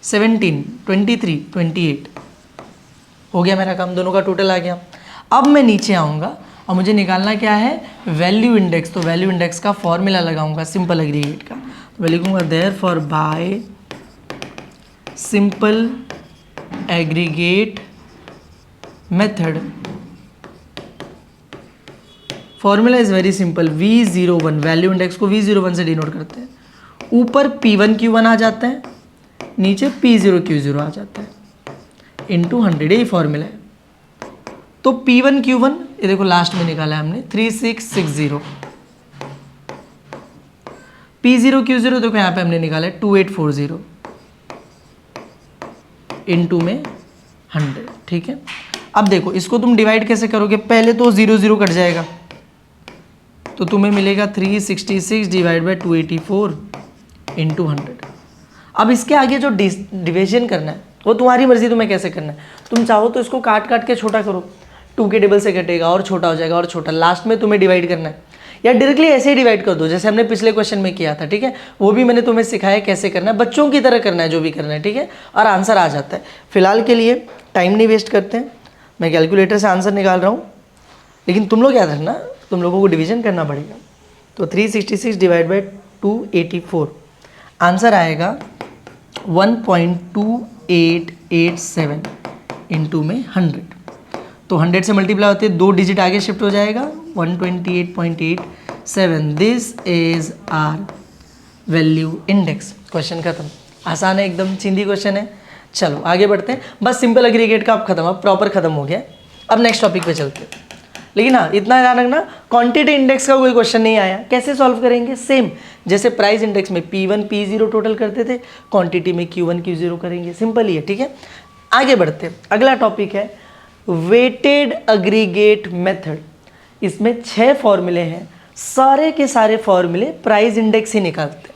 17 23 28। हो गया मेरा काम, दोनों का टोटल आ गया। अब मैं नीचे आऊँगा और मुझे निकालना क्या है वैल्यू इंडेक्स। तो वैल्यू इंडेक्स का फॉर्मूला लगाऊंगा सिंपल एग्रीगेट का। तो मैं लिखूंगा therefore by simple aggregate method formula is very simple, V01, value index को V01 से डिनोट करते हैं। ऊपर P1 Q1 आ जाता है, नीचे P0 Q0 आ जाता है, इंटू 100, यही फॉर्मूला है। तो P1 Q1 ये देखो लास्ट में निकाला है हमने 3660। P0 Q0 देखो यहाँ पे हमने निकाला है 2840 इंटू में 100। ठीक है, अब देखो इसको तुम डिवाइड कैसे करोगे, पहले तो 0 0 कट जाएगा, तो तुम्हें मिलेगा 366 डिवाइड बाई 284 इंटू 100। अब इसके आगे जो डिवीजन करना है वो तुम्हारी मर्जी, तुम्हें कैसे करना है। तुम चाहो तो इसको काट काट के छोटा करो, 2 के टेबल से कटेगा और छोटा हो जाएगा और छोटा, लास्ट में तुम्हें डिवाइड करना है। या डायरेक्टली ऐसे ही डिवाइड कर दो जैसे हमने पिछले क्वेश्चन में किया था। ठीक है, वो भी मैंने तुम्हें सिखाया कैसे करना है, बच्चों की तरह करना है जो भी करना है। ठीक है, और आंसर आ जाता है। फिलहाल के लिए टाइम नहीं वेस्ट करते हैं, मैं कैलकुलेटर से आंसर निकाल रहा हूँ, लेकिन तुम लोग याद रखना तुम लोगों को डिवीजन करना पड़ेगा। तो 366 डिवाइड बाई 284 आंसर आएगा 1.2887 इंटू में 100। तो 100 से मल्टीप्लाई होते 2 डिजिट आगे शिफ्ट हो जाएगा 128.87। This is our value index. Question खत्म, आसान है एकदम, चिंदी क्वेश्चन है। चलो आगे बढ़ते हैं, बस सिंपल एग्रीगेट का अब खत्म, अब प्रॉपर खत्म हो गया। अब नेक्स्ट टॉपिक पे चलते हैं। लेकिन हाँ इतना ध्यान रखना, क्वांटिटी इंडेक्स का कोई क्वेश्चन नहीं आया। कैसे सॉल्व करेंगे, सेम जैसे प्राइस इंडेक्स में P1 P0 टोटल करते थे, क्वांटिटी में Q1 Q0 करेंगे, सिंपल ही है। ठीक है, आगे बढ़ते हैं। अगला टॉपिक है वेटेड एग्रीगेट मेथड। इसमें 6 फॉर्मूले हैं, सारे के सारे फॉर्मूले प्राइस इंडेक्स ही निकालते हैं।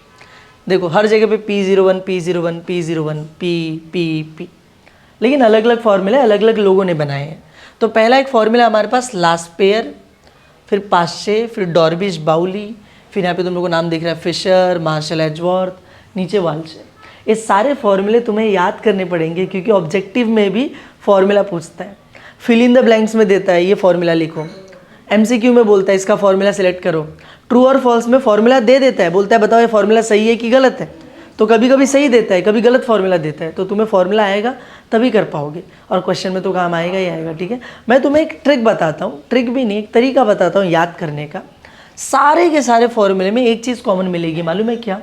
देखो हर जगह पे P01 P01 P01 P P P, लेकिन अलग अलग फॉर्मूले अलग अलग लोगों ने बनाए हैं। तो पहला एक फॉर्मूला हमारे पास लास्पेयर, फिर पाश्चे, फिर डॉर्बिश बाउली, फिर यहाँ पे तुम लोगों को नाम दिख रहा है फिशर, मार्शल एजवर्थ, नीचे वाल्शे। ये सारे फॉर्मूले तुम्हें याद करने पड़ेंगे क्योंकि ऑब्जेक्टिव में भी फॉर्मूला पूछता है, फिल इन द ब्लैंक्स में देता है ये फॉर्मूला लिखो, MCQ में बोलता है इसका फॉर्मूला सेलेक्ट करो, ट्रू और फॉल्स में फॉर्मूला दे देता है, बोलता है बताओ ये फॉर्मूला सही है कि गलत है। तो कभी कभी सही देता है, कभी गलत फॉर्मूला देता है, तो तुम्हें फॉर्मूला आएगा तभी कर पाओगे, और क्वेश्चन में तो काम आएगा ही आएगा। ठीक है, मैं तुम्हें एक ट्रिक बताता हूँ, ट्रिक भी नहीं, एक तरीका बताता हूँ याद करने का। सारे के सारे फॉर्मूले में एक चीज़ कॉमन मिलेगी, मालूम है क्या?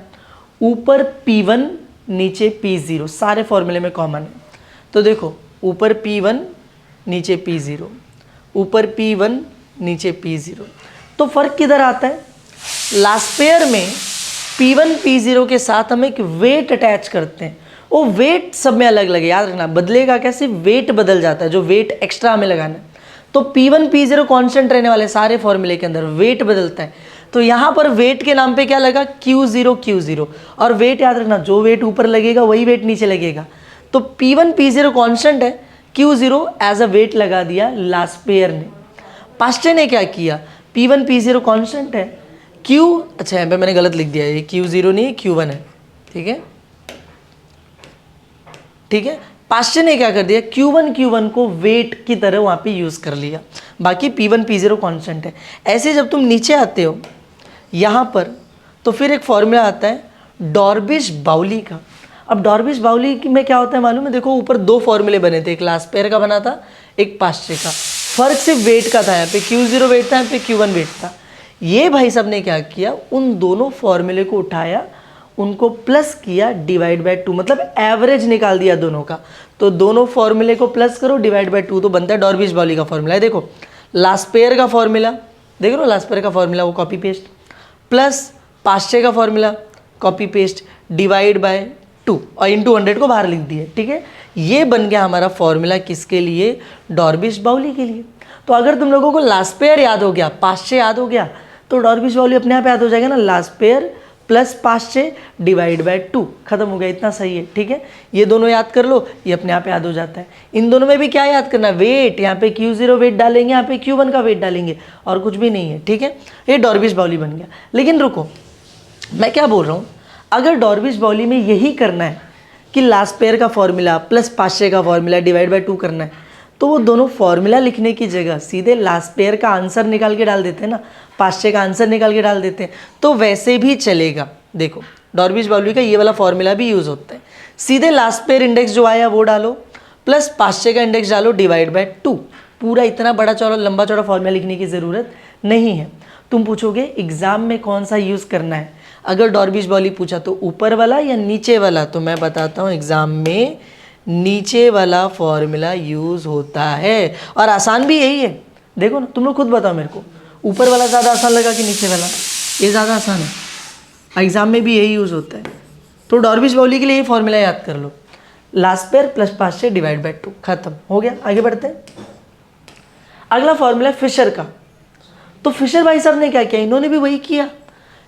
ऊपर P1 नीचे P0, सारे फॉर्मूले में कॉमन है। तो देखो, ऊपर P1 नीचे P0, ऊपर P1 नीचे P0, तो फर्क किधर आता है? लास्ट पेयर में P1 P0 के साथ हम एक वेट अटैच करते हैं, वो वेट सब में अलग अलग है, याद रखना। बदलेगा कैसे? वेट बदल जाता है, जो वेट एक्स्ट्रा हमें लगाना है। तो P1 P0 कांस्टेंट रहने वाले सारे फॉर्मूले के अंदर वेट बदलता है, तो यहाँ पर वेट के नाम पे क्या लगा? Q0 Q0, और वेट याद रखना, जो वेट ऊपर लगेगा वही वेट नीचे लगेगा। तो P1 P0 कांस्टेंट है, Q0 एज अ वेट लगा दिया लास्ट पेयर ने। पास्टे ने क्या किया? P1 P0 कांस्टेंट है, अच्छा यहाँ पे मैंने गलत लिख दिया, ये Q0 नहीं Q1 है। ठीक है, ठीक है, पास्टे ने क्या कर दिया? Q1 को वेट की तरह वहाँ पे यूज़ कर लिया, बाकी P1 P0 कांस्टेंट है। ऐसे जब तुम नीचे आते हो यहाँ पर, तो फिर एक फॉर्मूला आता है डॉर्बिश बाउली का। अब डॉर्बिश बाउली में क्या होता है मालूम है? देखो, ऊपर दो फॉर्मूले बने थे, एक लास्ट पेयर का बना था, एक पास्टे का। फर्क सिर्फ वेट का था, यहाँ पे Q0 वेट था, यहाँ पे Q1 वेट था। ये भाई साहब ने क्या किया? उन दोनों फॉर्मूले को उठाया, उनको प्लस किया, डिवाइड बाय 2, मतलब एवरेज निकाल दिया दोनों का। तो दोनों फॉर्मूले को प्लस करो, डिवाइड बाय 2, तो बनता है डॉर्बिश बाउली का फॉर्मूला है। देखो, लास्ट पेयर का फॉर्मूला देख लो, लास्ट पेयर का फॉर्मूला वो कॉपी पेस्ट, प्लस पास्टे का formula copy paste, divide by 2, और इंटू 100 को बाहर लिख दिए। ठीक है, ये बन गया हमारा फॉर्मूला किसके लिए? डॉर्बिश बाउली के लिए। तो अगर तुम लोगों को लास्ट पेयर याद हो गया, पास्टे याद हो गया, तो डॉर्बिश बाउली अपने आप याद हो जाएगा ना, last pair plus Paasche divide by 2, खत्म हो गया, इतना सही है। ठीक है, ये दोनों याद कर लो, ये अपने आप याद हो जाता है। इन दोनों में भी क्या याद करना? वेट, यहाँ पे Q0 वेट डालेंगे, यहाँ पे Q1 का वेट डालेंगे, और कुछ भी नहीं है। ठीक है, ये डॉर्बिश बाउली बन गया। लेकिन रुको, मैं क्या बोल रहा हूँ, अगर डॉर्बिश बाउली में यही करना है कि लास्ट पेयर का फॉर्मूला प्लस पास्टे का फॉर्मूला डिवाइड बाय 2 करना है, तो वो दोनों फॉर्मूला लिखने की जगह सीधे लास्ट पेयर का आंसर निकाल के डाल देते हैं ना, पास्टे का आंसर निकाल के डाल देते हैं, तो वैसे भी चलेगा। देखो, डॉर्बिश बाउली का ये वाला फॉर्मूला भी यूज़ होता है। सीधे लास्ट पेयर इंडेक्स जो आया वो डालो, प्लस पास्टे का इंडेक्स डालो, डिवाइड बाय 2। पूरा इतना बड़ा चौड़ा लंबा चौड़ा फॉर्मूला लिखने की ज़रूरत नहीं है। तुम पूछोगे एग्जाम में कौन सा यूज़ करना है, अगर डॉर्बिश बाउली पूछा तो ऊपर वाला या नीचे वाला, तो मैं बताता हूँ एग्जाम में नीचे वाला फॉर्मूला यूज़ होता है, और आसान भी यही है। देखो ना, तुम लोग खुद बताओ मेरे को, ऊपर वाला ज़्यादा आसान लगा कि नीचे वाला? ये ज़्यादा आसान है, एग्जाम में भी यही यूज़ होता है। तो डॉर्बिश बाउली के लिए ये फॉर्मूला याद कर लो, Laspeyres plus Paasche divide by 2, खत्म हो गया। आगे बढ़ते हैं, अगला फॉर्मूला फिशर का। तो फिशर भाई साहब ने क्या किया? इन्होंने भी वही किया,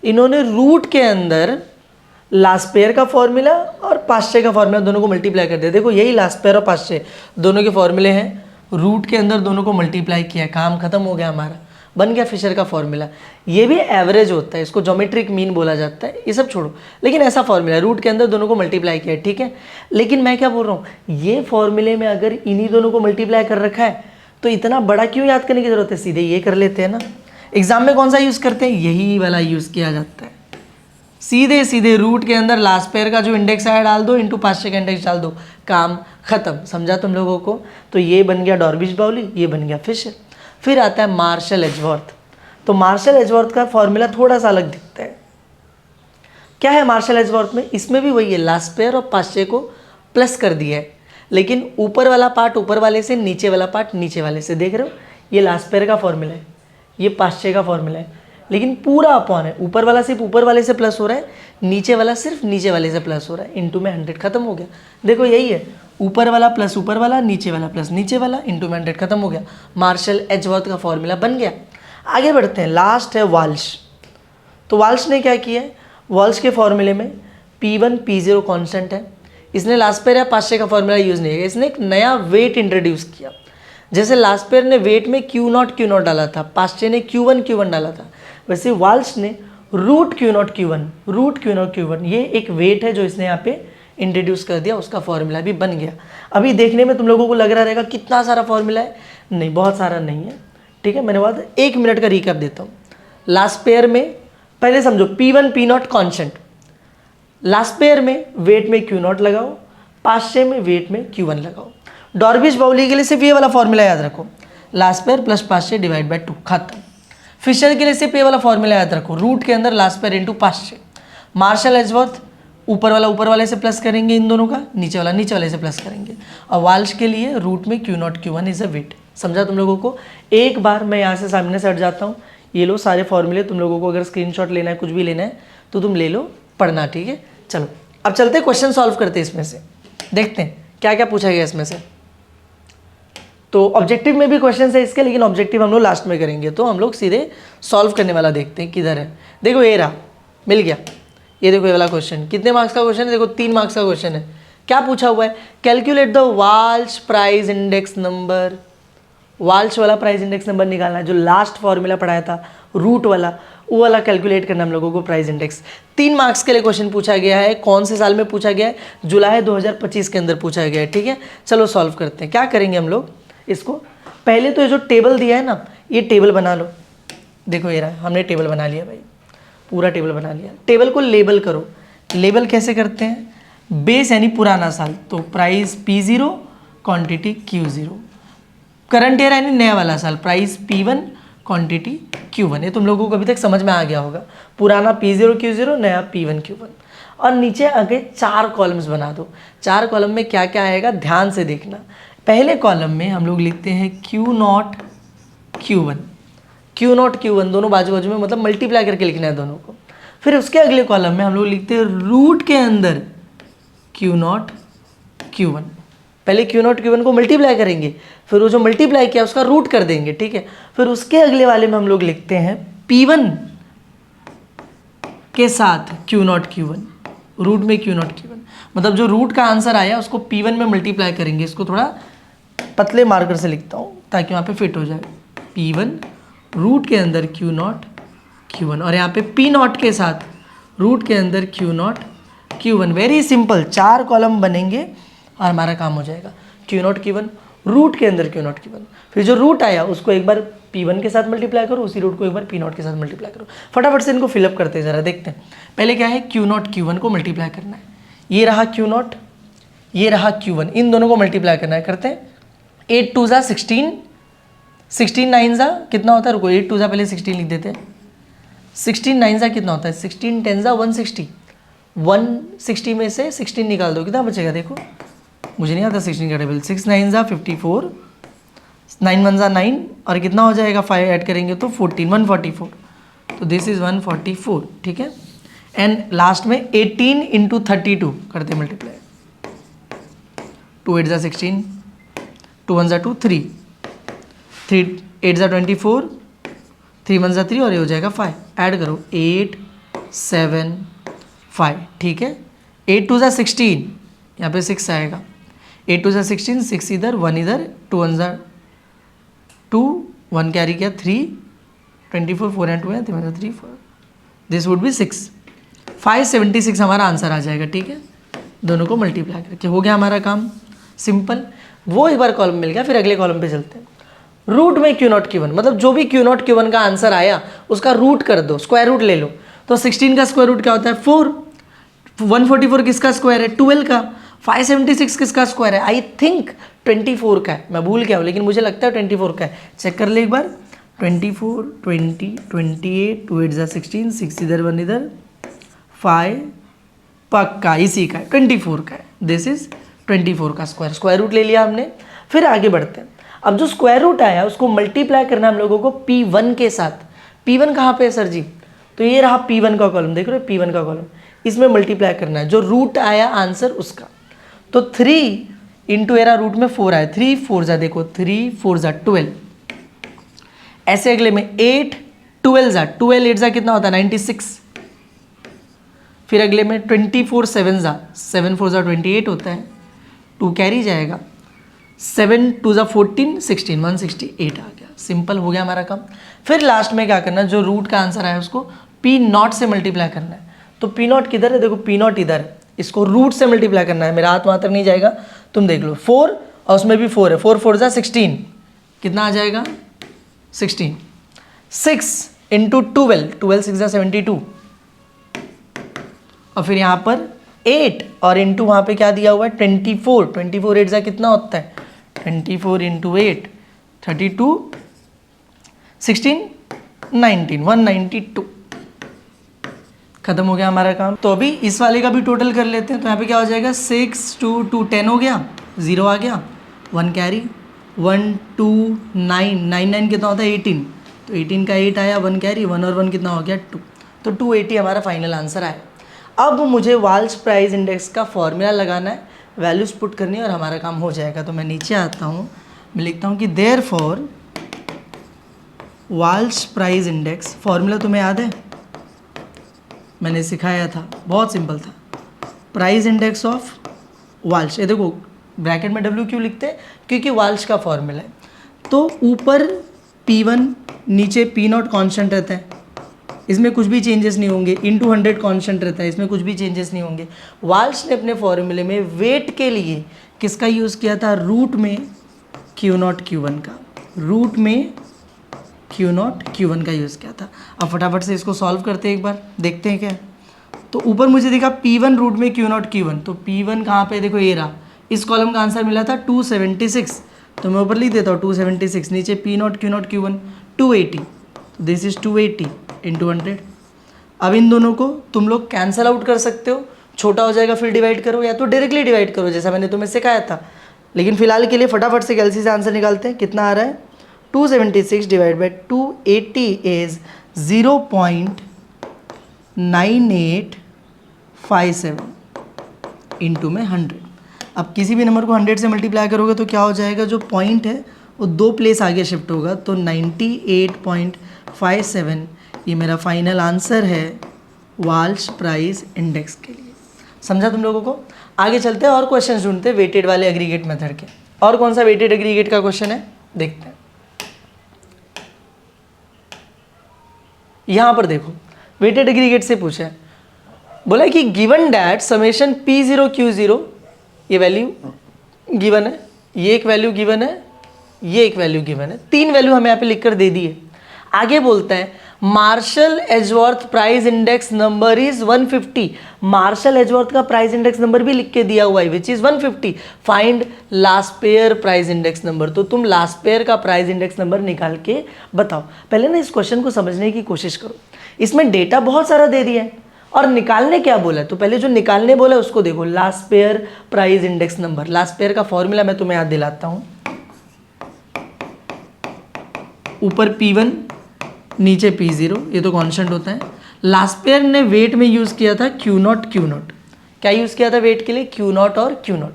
इन्होंने रूट के अंदर लास्ट पेयर का फॉर्मूला और पास्टे का फॉर्मूला दोनों को मल्टीप्लाई कर दिया। देखो, यही लास्ट पेयर और पास्टे दोनों के फॉर्मूले हैं, रूट के अंदर दोनों को मल्टीप्लाई किया, काम खत्म हो गया हमारा, बन गया फिशर का फॉर्मूला। ये भी एवरेज होता है, इसको ज्योमेट्रिक मीन बोला जाता है, ये सब छोड़ो, लेकिन ऐसा फॉर्मूला रूट के अंदर दोनों को मल्टीप्लाई किया है। ठीक है, लेकिन मैं क्या बोल रहा हूँ, ये फॉर्मूले में अगर इन्हीं दोनों को मल्टीप्लाई कर रखा है, तो इतना बड़ा क्यों याद करने की जरूरत है? सीधे ये कर लेते हैं ना। एग्जाम में कौन सा यूज़ करते हैं? यही वाला यूज़ किया जाता है। सीधे सीधे रूट के अंदर लास्ट पेयर का जो इंडेक्स आया डाल दो, इंटू पास्टे का इंडेक्स डाल दो, काम खत्म। समझा तुम लोगों को? तो ये बन गया डॉर्बिश बाउली, ये बन गया फिशर। फिर आता है मार्शल एजवर्थ। तो मार्शल एजवर्थ का फॉर्मूला थोड़ा सा अलग दिखता है। क्या है मार्शल एजवर्थ में? इसमें भी वही है, लास्ट पेयर और पास्टे को प्लस कर दिया है, लेकिन ऊपर वाला पार्ट ऊपर वाले से, नीचे वाला पार्ट नीचे वाले से। देख रहे हो, ये लास्ट पेयर का फॉर्मूला है, ये पास्टे का फॉर्मूला है, लेकिन पूरा अपॉन है। ऊपर वाला सिर्फ ऊपर वाले से प्लस हो रहा है, नीचे वाला सिर्फ नीचे वाले से प्लस हो रहा है। इंटू में 100, खत्म हो गया। देखो, यही है, ऊपर वाला प्लस ऊपर वाला, नीचे वाला प्लस नीचे वाला, इंटू में 100, खत्म हो गया। मार्शल एजवर्थ का फॉर्मूला बन गया। आगे बढ़ते हैं, लास्ट है वाल्श। तो वाल्श ने क्या किया है? वाल्श के फॉर्मूले में P1 P0 कांस्टेंट है, इसने लास्ट पेयर या पास्टे का फॉर्मूला यूज़ नहीं किया, इसने एक नया वेट इंट्रोड्यूस किया। जैसे लास्ट पेयर ने वेट में Q0 डाला था, पास्टे ने Q1 डाला था, वैसे वाल्श ने रूट Q0 ये एक वेट है जो इसने यहाँ पे इंट्रोड्यूस कर दिया, उसका फॉर्मूला भी बन गया। अभी देखने में तुम लोगों को लग रहा रहेगा कितना सारा फॉर्मूला है, नहीं, बहुत सारा नहीं है। ठीक है, मैंने बात 1 मिनट का रिकैप देता हूँ। लास्ट पेयर में पहले समझो P1 P0 constant, last pair में वेट में क्यू नॉट लगाओ, पास्चे में वेट में क्यू वन लगाओ। डॉर्बिश बाउली के लिए सिर्फ ये वाला फॉर्मूला याद रखो, Laspeyres plus Paasche divide by 2, खत्म। फिशर के लिए सिर्फ ये वाला फॉर्मूला याद रखो, रूट के अंदर Laspeyres into Paasche. Marshall Edgeworth ऊपर वाले से प्लस करेंगे इन दोनों का, नीचे वाले से प्लस करेंगे। और वाल्श के लिए रूट में Q naught Q one is a weight. समझा तुम लोगों को? एक बार मैं यहाँ से सामने से हट जाता हूँ, ये लो सारे फॉर्मूले, तुम लोगों को अगर स्क्रीनशॉट लेना है, कुछ भी लेना है तो तुम ले लो, पढ़ना, ठीक है? चलो अब चलते हैं क्वेश्चन सॉल्व करते हैं इसमें से, देखते हैं क्या क्या पूछा गया इसमें से। तो ऑब्जेक्टिव में भी क्वेश्चन है इसके, लेकिन ऑब्जेक्टिव हम लोग लास्ट में करेंगे, तो हम लोग सीधे सॉल्व करने वाला देखते हैं किधर है। देखो ये रहा, मिल गया। ये देखो ये वाला क्वेश्चन कितने मार्क्स का क्वेश्चन है? देखो 3 मार्क्स का क्वेश्चन है। क्या पूछा हुआ है? Calculate the Walsh price index number. Walsh वाला प्राइस इंडेक्स नंबर निकालना है, जो लास्ट फॉर्मूला पढ़ाया था रूट वाला, वो वाला कैलकुलेट करना हम लोगों को प्राइस इंडेक्स। 3 मार्क्स के लिए क्वेश्चन पूछा गया है। कौन से साल में पूछा गया है? जुलाई 2025 के अंदर पूछा गया है, ठीक है? चलो सॉल्व करते हैं। क्या करेंगे हम लोग इसको? पहले तो ये जो टेबल दिया है ना, ये टेबल बना लो। देखो ये रहा, हमने टेबल बना लिया भाई, पूरा टेबल बना लिया। टेबल को लेबल करो। लेबल कैसे करते हैं? बेस यानी पुराना साल, तो price P0, quantity Q0। Current year यानी नया वाला साल, प्राइस P1, क्वांटिटी Q1। ये तुम लोगों को अभी तक समझ में आ गया होगा। पुराना P0 Q0, नया P1 Q1। और नीचे आगे 4 कॉलम्स बना दो। 4 कॉलम में क्या क्या आएगा ध्यान से देखना। पहले कॉलम में हम लोग लिखते हैं Q0 Q1, Q0 Q1 दोनों बाजू बाजू में, मतलब मल्टीप्लाई करके लिखना है दोनों को। फिर उसके अगले कॉलम में हम लोग लिखते हैं रूट के अंदर Q0 Q1। पहले Q0 Q1 को मल्टीप्लाई करेंगे, फिर वो जो मल्टीप्लाई किया उसका रूट कर देंगे, ठीक है? फिर उसके अगले वाले में हम लोग लिखते हैं P1 के साथ Q0 Q1, रूट में Q0 Q1। मतलब जो रूट का आंसर आया उसको P1 में मल्टीप्लाई करेंगे। इसको थोड़ा पतले मार्कर से लिखता हूँ ताकि वहाँ पे फिट हो जाए। P1 रूट के अंदर Q0 Q1, और यहाँ पे P0 के साथ रूट के अंदर Q0 Q1। Very simple, 4 column बनेंगे और हमारा काम हो जाएगा। Q0 Q1 रूट के अंदर Q0 Q1। फिर जो रूट आया उसको एक बार P1 के साथ मल्टीप्लाई करो, उसी रूट को एक बार P0 के साथ मल्टीप्लाई करो। फटाफट से इनको फिलअप करते हैं, ज़रा देखते हैं। पहले क्या है? Q0 Q1 को मल्टीप्लाई करना है। ये रहा Q0, ये रहा Q1, इन दोनों को मल्टीप्लाई करना है। करते हैं। 8 2 16, 16 9 कितना होता है? रुको, 8 2 पहले 16 लिख देते हैं। 16 9 कितना होता है? 16 10 160। 160 में से 16 निकाल दो, कितना बचेगा? देखो मुझे नहीं आता 16 का टेबल। 6 9 54, 9 1 9, और कितना हो जाएगा? 5 ऐड करेंगे तो 14, 144। तो दिस इज 144, ठीक है? एंड लास्ट में 18 इंटू 32 करते मल्टीप्लाई। 2 8 16, 2 1 2, 3 3 8 24, 3 1 3, और ये हो जाएगा 5। ऐड करो 8 7 5, ठीक है? 8 2 16, यहाँ पे 6 आएगा। 8 2 16, 6 इधर, 1 इधर, 2 1 2, 1 कैरी किया, 3 24, 4 एंड 2 है, 3 3 4। This would be 6। 576 हमारा आंसर आ जाएगा, ठीक है? दोनों को मल्टीप्लाई करके हो गया हमारा काम सिंपल। वो एक बार कॉलम मिल गया, फिर अगले कॉलम पे चलते हैं। रूट में Q0 Q1, मतलब जो भी Q0 Q1 का आंसर आया उसका रूट कर दो, स्क्वायर रूट ले लो। तो 16 का स्क्वायर रूट क्या होता है? 4। 144 किसका स्क्वायर है? 12 का। 576 किसका स्क्वायर है? आई थिंक 24 का है, मैं भूल गया हूँ, लेकिन मुझे लगता है 24 का है। चेक कर ले एक बार। 24 20 28, 2 8 16, 6 इधर 1 इधर, 5 पक्का इसी का है, 24 का है। दिस इज 24 का स्क्वायर रूट ले लिया हमने। फिर आगे बढ़ते हैं। अब जो स्क्वायर रूट आया उसको मल्टीप्लाई करना हम लोगों को P1 के साथ। P1 कहाँ पे है सर जी? तो ये रहा P1 का कॉलम, देख रहे हो P1 का कॉलम, इसमें मल्टीप्लाई करना है जो रूट आया आंसर उसका। तो 3 इंटू एरा रूट में 4 आया, 3 4 जा, देखो 3 4 जा 12। ऐसे अगले में 8 12 जा, 12 8 जा कितना होता है? 96। फिर अगले में 24 7 जा, 7 4 जा 28 होता है, 2 कैरी जाएगा, 7 2 जा 14, 16 168 आ गया। सिंपल हो गया हमारा काम। फिर लास्ट में क्या करना है? जो रूट का आंसर आया उसको P0 से मल्टीप्लाई करना है। तो P0 किधर है? देखो P0 इधर है, इसको रूट से मल्टीप्लाई करना है। मेरा हाथ वहाँ तक नहीं जाएगा, तुम देख लो। 4 और उसमें भी 4 है, 4 4 जा 16, कितना आ जाएगा? 16। 6 इंटू 12, 12 6 जा 72, और फिर यहाँ पर 8 और इंटू वहाँ पे क्या दिया हुआ है 24, 24 8 जा कितना होता है 24 इंटू 8 32 16 19 192। खत्म हो गया हमारा काम। तो अभी इस वाले का भी टोटल कर लेते हैं। तो यहाँ पे क्या हो जाएगा 6 2 2 10 हो गया, 0 आ गया, 1 कैरी, 1 2 9 9 9 कितना होता है 18, तो 18 का 8 आया, 1 कैरी, 1 और 1 कितना हो गया 2, तो 280 हमारा फाइनल आंसर आया। अब मुझे वाल्श प्राइस इंडेक्स का फॉर्मूला लगाना है, वैल्यूज़ पुट करनी है और हमारा काम हो जाएगा। तो मैं नीचे आता हूँ, मैं लिखता हूँ कि therefore Walsh price index, formula तुम्हें याद है मैंने सिखाया था, बहुत सिंपल था, प्राइस इंडेक्स ऑफ वाल्श। ये देखो ब्रैकेट में W क्यों लिखते हैं, क्योंकि वाल्श का फॉर्मूला है। तो ऊपर P1 नीचे P0 कांस्टेंट रहता है, इसमें कुछ भी चेंजेस नहीं होंगे, इनटू 100 कांस्टेंट रहता है, इसमें कुछ भी चेंजेस नहीं होंगे। वाल्श ने अपने फॉर्मूले में वेट के लिए किसका यूज़ किया था, रूट में Q0 Q1 का, रूट में Q0 Q1 का यूज़ किया था। अब फटाफट से इसको सॉल्व करते हैं, एक बार देखते हैं क्या। तो ऊपर मुझे दिखा P1 रूट में Q0 Q1, तो P1 कहाँ पे, देखो ये रहा, इस कॉलम का आंसर मिला था 276, तो मैं ऊपर लिख देता हूँ 276, नीचे P0 Q0 Q1 280, तो दिस इज 280 इंटू 100। अब इन दोनों को तुम लोग कैंसल आउट कर सकते हो, छोटा हो जाएगा फिर डिवाइड करो, या तो डायरेक्टली डिवाइड करो जैसा मैंने तुम्हें सिखाया था। लेकिन फिलहाल के लिए फटाफट से कैलसी से आंसर निकालते हैं। कितना आ रहा है 276 डिवाइड बाई 280 इज 0.9857 इंटू में 100। अब किसी भी नंबर को 100 से मल्टीप्लाई करोगे तो क्या हो जाएगा, जो पॉइंट है वो 2 प्लेस आगे शिफ्ट होगा, तो 98.57 ये मेरा फाइनल आंसर है वाल्श प्राइस इंडेक्स के लिए। समझा तुम लोगों को। आगे चलते हैं और क्वेश्चन ढूंढते हैं वेटेड वाले एग्रीगेट मेथड के। और कौन सा वेटेड एग्रीगेट का क्वेश्चन है देखते हैं। यहां पर देखो वेटेड एग्रीगेट से पूछा है, बोला कि given that summation P0 Q0, ये वैल्यू गिवन है, ये एक वैल्यू गिवन है, ये एक वैल्यू गिवन है, 3 वैल्यू हमें यहाँ पे लिखकर दे दी है। आगे बोलता है Marshall Edgeworth price index number is 150, Marshall Edgeworth का प्राइस इंडेक्स नंबर भी लिख के दिया हुआ है which is 150, find Laspeyres price index number. तो तुम लास्ट पेयर का प्राइस इंडेक्स नंबर निकाल के बताओ। पहले ना इस क्वेश्चन को समझने की कोशिश करो, इसमें डेटा बहुत सारा दे दिया है और निकालने क्या बोला है, तो पहले जो निकालने बोला है उसको देखो, last pair price index number. Last pair का फॉर्मूला मैं तुम्हें याद दिलाता हूं, ऊपर P1 नीचे P0, ये तो कांस्टेंट होता है। लास्ट पेयर ने वेट में यूज किया था Q0 Q0, क्या यूज किया था वेट के लिए, Q0 और Q0।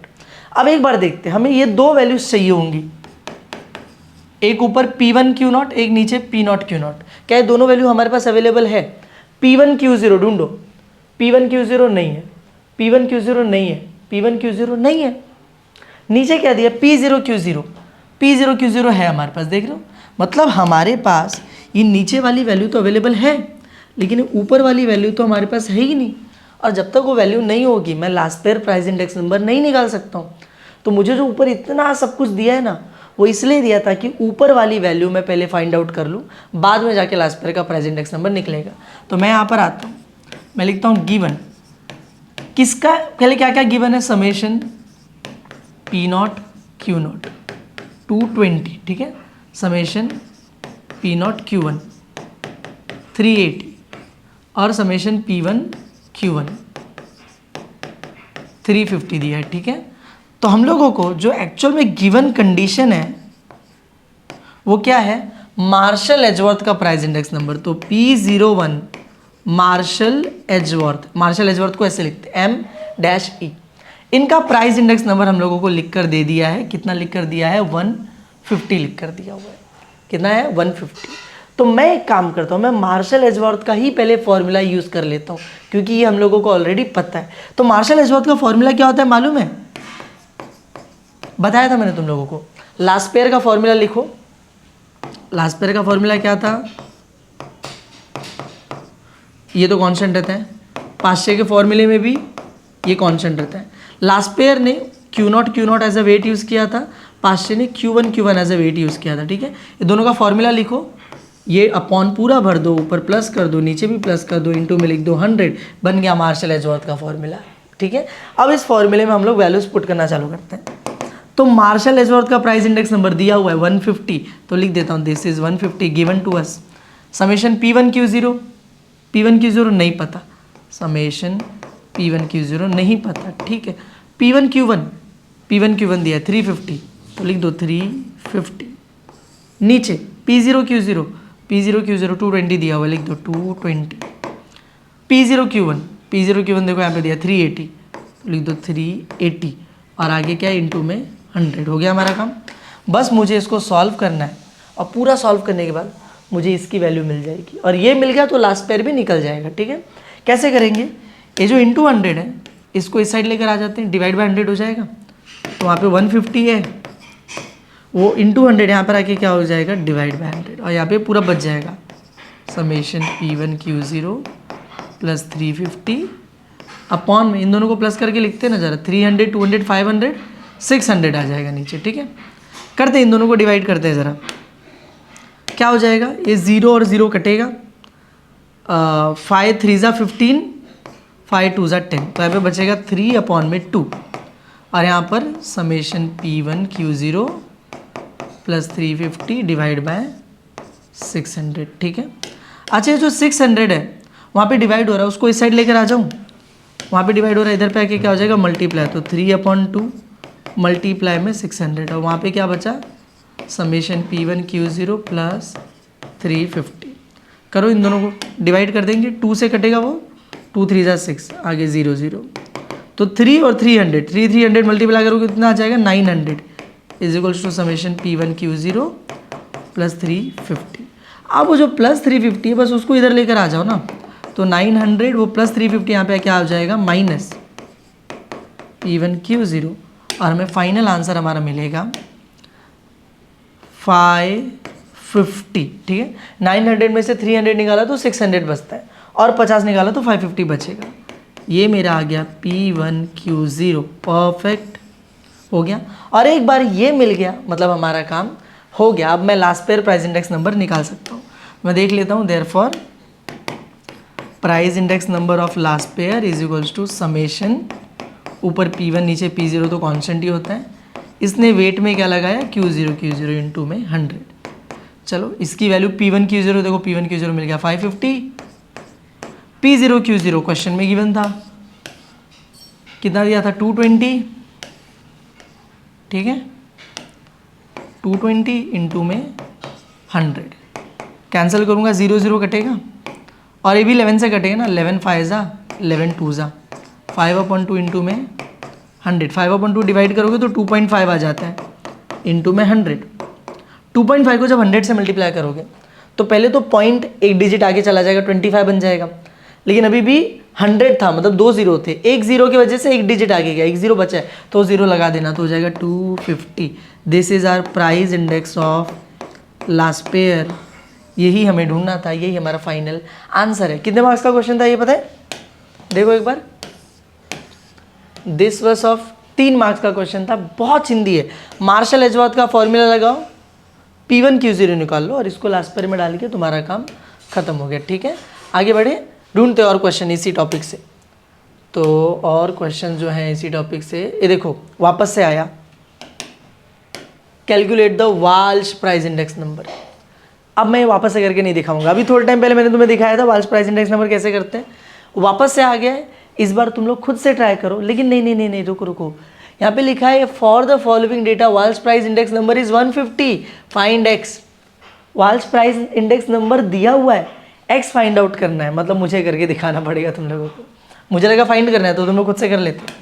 अब एक बार देखते हैं, हमें ये 2 वैल्यूज चाहिए होंगी, एक ऊपर P1 Q0, एक नीचे P0 Q0। क्या ये दोनों वैल्यू हमारे पास अवेलेबल है, P1 Q0 ढूंढो, P1 Q0 नहीं है, P1 Q0 नहीं है, P1 Q0 नहीं है। नीचे क्या दिया P0 Q0, P0 Q0 है हमारे पास, देख रहे हो, मतलब हमारे पास ये नीचे वाली वैल्यू तो अवेलेबल है लेकिन ऊपर वाली वैल्यू तो हमारे पास है ही नहीं। और जब तक वो वैल्यू नहीं होगी मैं Laspeyres price index number नहीं निकाल सकता हूँ। तो मुझे जो ऊपर इतना सब कुछ दिया है ना, वो इसलिए दिया था कि ऊपर वाली वैल्यू मैं पहले फाइंड आउट कर लूँ, बाद में जाके लास्ट पेयर का प्राइस इंडेक्स नंबर निकलेगा। तो मैं यहाँ पर आता हूँ, मैं लिखता हूँ गिवन, किसका पहले क्या क्या गिवन है, समेशन P0 Q0 220, ठीक है, समेशन P0 Q1 380 और समेशन P1 Q1 350 दिया है, ठीक है। तो हम लोगों को जो एक्चुअल में गिवन कंडीशन है वो क्या है, मार्शल एजवर्थ का प्राइस इंडेक्स नंबर। तो P01 martial Edgeworth, martial Edgeworth को ऐसे लिखते हैं M-E, इनका प्राइस इंडेक्स नंबर हम लोगों को लिख कर दे दिया है। कितना लिख कर दिया है, 150 लिख कर दिया हुआ है। कितना है, 150। तो मैं एक काम करता हूँ, मैं मार्शल एजवर्थ का ही पहले फॉर्मूला यूज़ कर लेता हूँ क्योंकि ये हम लोगों को ऑलरेडी पता है। तो मार्शल एजवर्थ का फॉर्मूला क्या होता है मालूम है, बताया था मैंने तुम लोगों को। लास्ट पेयर का फॉर्मूला लिखो, लास्ट पेयर का फॉर्मूला क्या था, ये तो कांस्टेंट रहता है, पास्चे के फॉर्मूले में भी ये कांस्टेंट रहता है। लास्ट पेयर ने Q0 as a wait use किया था, पास्चे ने Q1 as a wait use किया था, ठीक है। ये दोनों का फॉर्मूला लिखो, ये अपॉन पूरा भर दो, ऊपर प्लस कर दो, नीचे भी प्लस कर दो, इनटू में लिख दो 100, बन गया मार्शल एजवर्थ का फॉर्मूला। ठीक है, अब इस फॉर्मूले में हम लोग वैल्यूज पुट करना चालू करते हैं। तो मार्शल एजवर्थ का प्राइस इंडेक्स नंबर दिया हुआ है 150, तो लिख देता हूँ this is 150 given to us. Summation P1Q0 नहीं पता, समेशन P1Q0 नहीं पता। ठीक है, P1Q1 दिया है 350, तो लिख दो 350। नीचे P0Q0 220 दिया हुआ, लिख दो 220। P0Q1 देखो यहाँ पे दिया 380, तो लिख दो 380, और आगे क्या है इंटू में 100। हो गया हमारा काम। बस मुझे इसको सॉल्व करना है, और पूरा सॉल्व करने के बाद मुझे इसकी वैल्यू मिल जाएगी, और ये मिल गया तो लास्ट पेयर भी निकल जाएगा। ठीक है, कैसे करेंगे, ये जो इंटू 100 है इसको इस साइड लेकर आ जाते हैं, डिवाइड बाय 100 हो जाएगा। तो वहाँ पे 150 है, वो इंटू 100 यहाँ पर आके क्या हो जाएगा, डिवाइड बाय 100, और यहाँ पे पूरा बच जाएगा। समेशन P1Q0 प्लस 350 अपॉन में इन दोनों को प्लस करके लिखते हैं ना जरा, 300 200 500 600 आ जाएगा नीचे। ठीक है, करते इन दोनों को डिवाइड करते हैं ज़रा, क्या हो जाएगा, ये 0 और 0 कटेगा, 5 3 ज़ा 15, 5 2 ज़ा 10, तो यहाँ पे बचेगा 3 अपॉन में 2, और यहाँ पर summation P1Q0 plus 350 divide by 600। ठीक है, अच्छा ये जो 600 है वहाँ पे डिवाइड हो रहा है, उसको इस साइड लेकर आ जाऊँ, वहाँ पे डिवाइड हो रहा है, इधर पे आके क्या हो जाएगा, मल्टीप्लाई, तो 3/2 मल्टीप्लाई में 600, और वहाँ पे क्या बचा, समेशन P1Q0 प्लस 350। करो इन दोनों को डिवाइड कर देंगे, 2 से कटेगा वो, 2 3 ज़ा 6, आगे 0 0, तो 3 और 300 मल्टीप्लाई करोगे कितना आ जाएगा, 900 is equals to summation P1Q0 plus 350। अब वो जो प्लस 350 है बस उसको इधर लेकर आ जाओ ना, तो 900 वो प्लस 350 यहाँ पे क्या हो जाएगा, माइनस P1Q0, और हमें फाइनल आंसर हमारा मिलेगा 550। ठीक है, 900 में से 300 निकाला तो 600 बचता है, और 50 निकाला तो 550 बचेगा। ये मेरा आ गया P1Q0, परफेक्ट हो गया। और एक बार ये मिल गया मतलब हमारा काम हो गया। अब मैं Laspeyres price index number निकाल सकता हूँ। मैं देख लेता हूँ, therefore price index number of Laspeyres is equals to summation, ऊपर P1 नीचे P0 तो कांस्टेंट ही होता है, इसने वेट में क्या लगाया, Q0 इंटू में 100। चलो इसकी वैल्यू P1Q0 देखो, P1Q0 मिल गया 550, P0Q0 क्वेश्चन में गिवन था, कितना दिया था, 220। ठीक है, 220 इंटू में 100, कैंसिल करूँगा 0 0 कटेगा, और ये भी 11 से कटेगा ना, 11 5 ज़ा 11 2 ज़ा 5/2 इंटू में 100, 5/2 डिवाइड करोगे तो 2.5 आ जाता है, इंटू में 100। 2.5 को जब 100 से मल्टीप्लाई करोगे तो पहले तो पॉइंट एक डिजिट आगे चला जाएगा, 25 बन जाएगा, लेकिन अभी भी 100 था, मतलब 2 0 थे, एक 0 की वजह से एक डिजिट आगे गया, एक 0 बचा है तो 0 लगा देना, तो हो जाएगा 250। This is our price index of Laspeyres. यही हमें ढूंढना था, यही हमारा फाइनल आंसर है। कितने मार्क्स का क्वेश्चन था ये पता है, देखो एक बार, दिस वर्स ऑफ 3 मार्क्स का क्वेश्चन था, बहुत हिंदी है। मार्शल एजवर्थ का फॉर्मूला लगाओ, P1Q0 निकाल लो, और इसको लास्ट पेयर में डाल के तुम्हारा काम खत्म हो गया। ठीक है, आगे बढ़े, ढूंढते और क्वेश्चन इसी टॉपिक से। तो और क्वेश्चन जो है इसी टॉपिक से, ये देखो वापस से आया, calculate the Walsh price index number. अब मैं वापस से करके नहीं दिखाऊंगा, अभी थोड़े टाइम पहले मैंने तुम्हें दिखाया था वाल्श प्राइस इंडेक्स नंबर कैसे करते हैं, वापस से आ गया है। इस बार तुम लोग खुद से ट्राई करो, लेकिन नहीं रुको, यहाँ पे लिखा है for the following data Walsh price index number is 150, find x. Walsh price index number दिया हुआ है, एक्स फाइंड आउट करना है, मतलब मुझे करके दिखाना पड़ेगा तुम लोगों को। मुझे लगा फाइंड करना है तो तुम लोग खुद से कर लेते।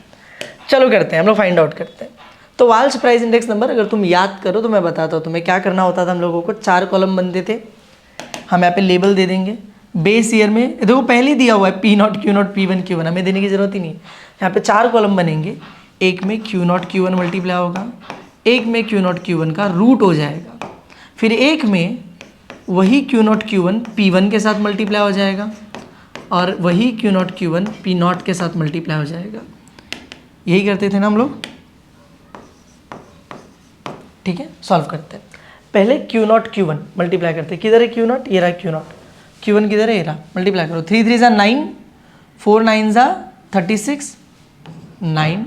चलो करते हैं, हम लोग फाइंड आउट करते हैं। तो वाल्श प्राइस इंडेक्स नंबर अगर तुम याद करो तो मैं बताता हूँ तुम्हें क्या करना होता था। हम लोगों को 4 कॉलम बनते थे, हम यहाँ पे लेबल दे देंगे। बेस ईयर में देखो पहले दिया हुआ है P0 Q0 P1 Q1, हमें देने की जरूरत ही नहीं है। यहाँ पे 4 कॉलम बनेंगे, एक में Q0 Q1 मल्टीप्लाई होगा, एक में Q0 Q1 का रूट हो जाएगा, फिर एक में वही Q0 Q1 P1 के साथ मल्टीप्लाई हो जाएगा, और वही Q0 Q1 P0 के साथ मल्टीप्लाई हो जाएगा। यही करते थे ना हम लोग। ठीक है, सॉल्व करते हैं। पहले Q0 Q1 मल्टीप्लाई करते हैं, किधर है Q0, ये रहा Q0, Q1 किधर है, ये रहा, मल्टीप्लाई करो, 3 3 9, 4 9 36, 9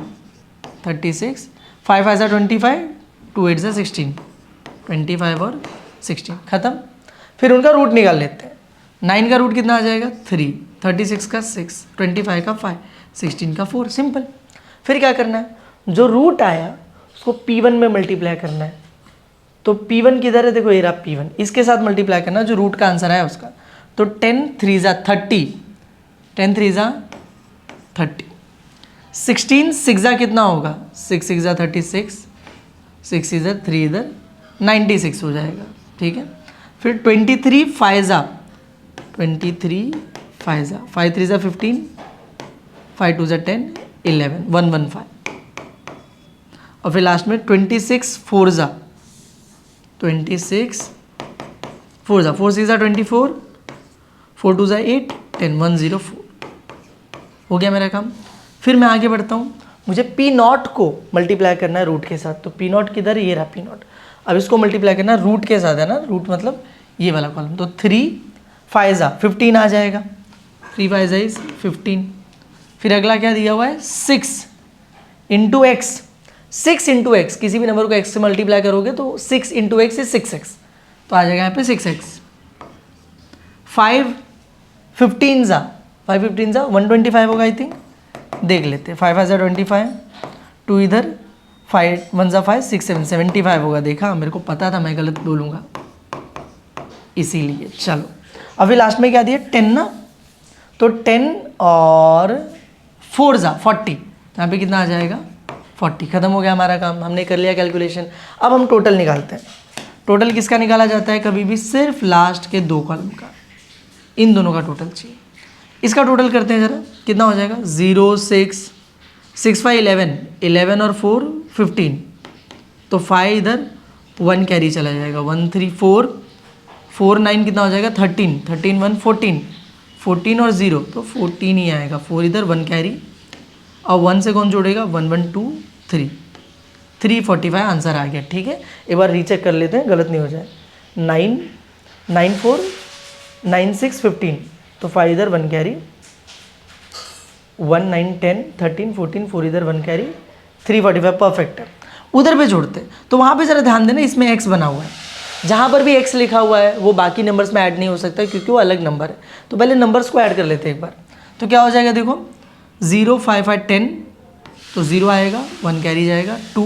36, 5 5 25, 2 8 16, 25 और 16 खत्म। फिर उनका रूट निकाल लेते हैं। 9 का रूट कितना आ जाएगा 3, 36 का 6, 25 का 5, 16 का 4, सिंपल। फिर क्या करना है, जो रूट आया उसको P1 में मल्टीप्लाई करना है। तो P1 किधर है, देखो ये रहा P1, इसके साथ मल्टीप्लाई करना जो रूट का आंसर आया उसका। तो 10 3 30, 10 3 30, 16 6 कितना होगा, 6 6 36, 6 इधर 3 इधर 96 हो जाएगा, ठीक है। फिर 23 5 23 5 5 3 15, 5 2 10 11 115, और फिर लास्ट में 26 4 26 4 4 6 24, 4 2 8 10 104, हो गया मेरा काम। फिर मैं आगे बढ़ता हूँ, मुझे P0 को मल्टीप्लाई करना है रूट के साथ। तो P0 किधर है, ये रहा P0। अब इसको मल्टीप्लाई करना है रूट के साथ, है ना, रूट मतलब ये वाला कॉलम। तो 3 5 15 आ जाएगा, 3 5 इज 15। फिर अगला क्या दिया हुआ है 6 इंटू एक्स, 6 इंटू एक्स, किसी भी नंबर को x से मल्टीप्लाई करोगे तो 6 इंटू एक्स इज 6x, तो आ जाएगा यहाँ पे 6x। 5 15 5 15 125 होगा आई थिंक, देख लेते हैं। 5 5 25, 2 इधर 5 1 5 6 7 75 होगा, देखा, मेरे को पता था मैं गलत बोलूँगा इसीलिए। चलो अभी लास्ट में क्या दिया 10 ना, तो 10 और 4 40, यहाँ पे कितना आ जाएगा 40, खत्म हो गया हमारा काम, हमने कर लिया कैलकुलेशन। अब हम टोटल निकालते हैं। टोटल किसका निकाला जाता है कभी भी, सिर्फ लास्ट के 2 कॉलम का, इन दोनों का टोटल चाहिए। इसका टोटल करते हैं ज़रा, कितना हो जाएगा 0 6 6 5 11, 11 और 4 15, तो 5 इधर 1 कैरी चला जाएगा, 1 3 4 4 9 कितना हो जाएगा 13, 13 1 14, 14 और 0 तो 14 ही आएगा, 4 इधर 1 कैरी, और 1 से कौन जोड़ेगा 1 1 2 3, 345 आंसर आ गया, ठीक है। एक बार रीचेक कर लेते हैं, गलत नहीं हो जाए। 9 9 4 9 6 15, तो 5 इधर 1 कैरी, 1 9 10 13 14, 4 इधर 1 कैरी, 345 परफेक्ट है। उधर पे जोड़ते हैं तो वहाँ पे ज़रा ध्यान देना, इसमें x बना हुआ है, जहाँ पर भी x लिखा हुआ है वो बाकी नंबर्स में ऐड नहीं हो सकता क्योंकि वो अलग नंबर है। तो पहले नंबर्स को ऐड कर लेते हैं एक बार। तो क्या हो जाएगा देखो 0 5 5 10, तो 0 आएगा, 1 कैरी जाएगा, 2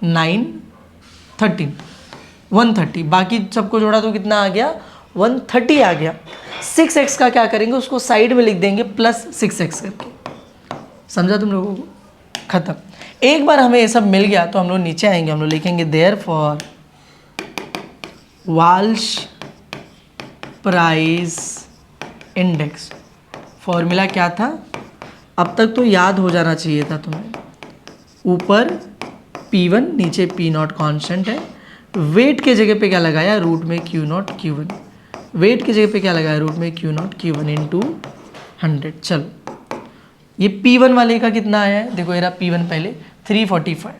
9 13 130, बाकी सबको जोड़ा तो कितना आ गया 130 आ गया। 6x का क्या करेंगे, उसको साइड में लिख देंगे प्लस 6x करके, समझा तुम लोगों को, खत्म। एक बार हमें ये सब मिल गया तो हम लोग नीचे आएंगे, हम लोग लिखेंगे therefore Walsh price index. Formula क्या था, अब तक तो याद हो जाना चाहिए था तुम्हें, ऊपर P1 नीचे P0 कांस्टेंट है, वेट के जगह पे क्या लगाया रूट में Q0 Q1, वेट की जगह पे क्या लगाया रूट में Q0 Q1 इंटू 100। चलो ये P1 वाले का कितना आया है, देखो ये रहा P1 पहले 345,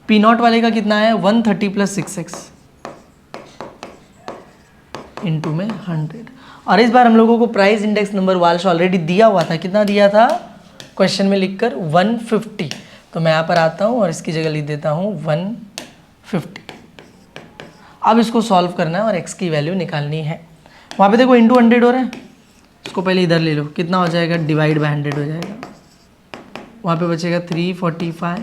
P0 वाले का कितना आया 130 प्लस 6x इंटू में 100। और इस बार हम लोगों को price index number Walsh already दिया हुआ था, कितना दिया था क्वेश्चन में लिखकर 150, तो मैं यहाँ पर आता हूँ और इसकी जगह लिख देता हूँ 150। अब इसको सॉल्व करना है और x की वैल्यू निकालनी है। वहाँ पे देखो इंटू 100 हो रहा है, इसको पहले इधर ले लो, कितना हो जाएगा डिवाइड बाय 100 हो जाएगा, वहाँ पे बचेगा 345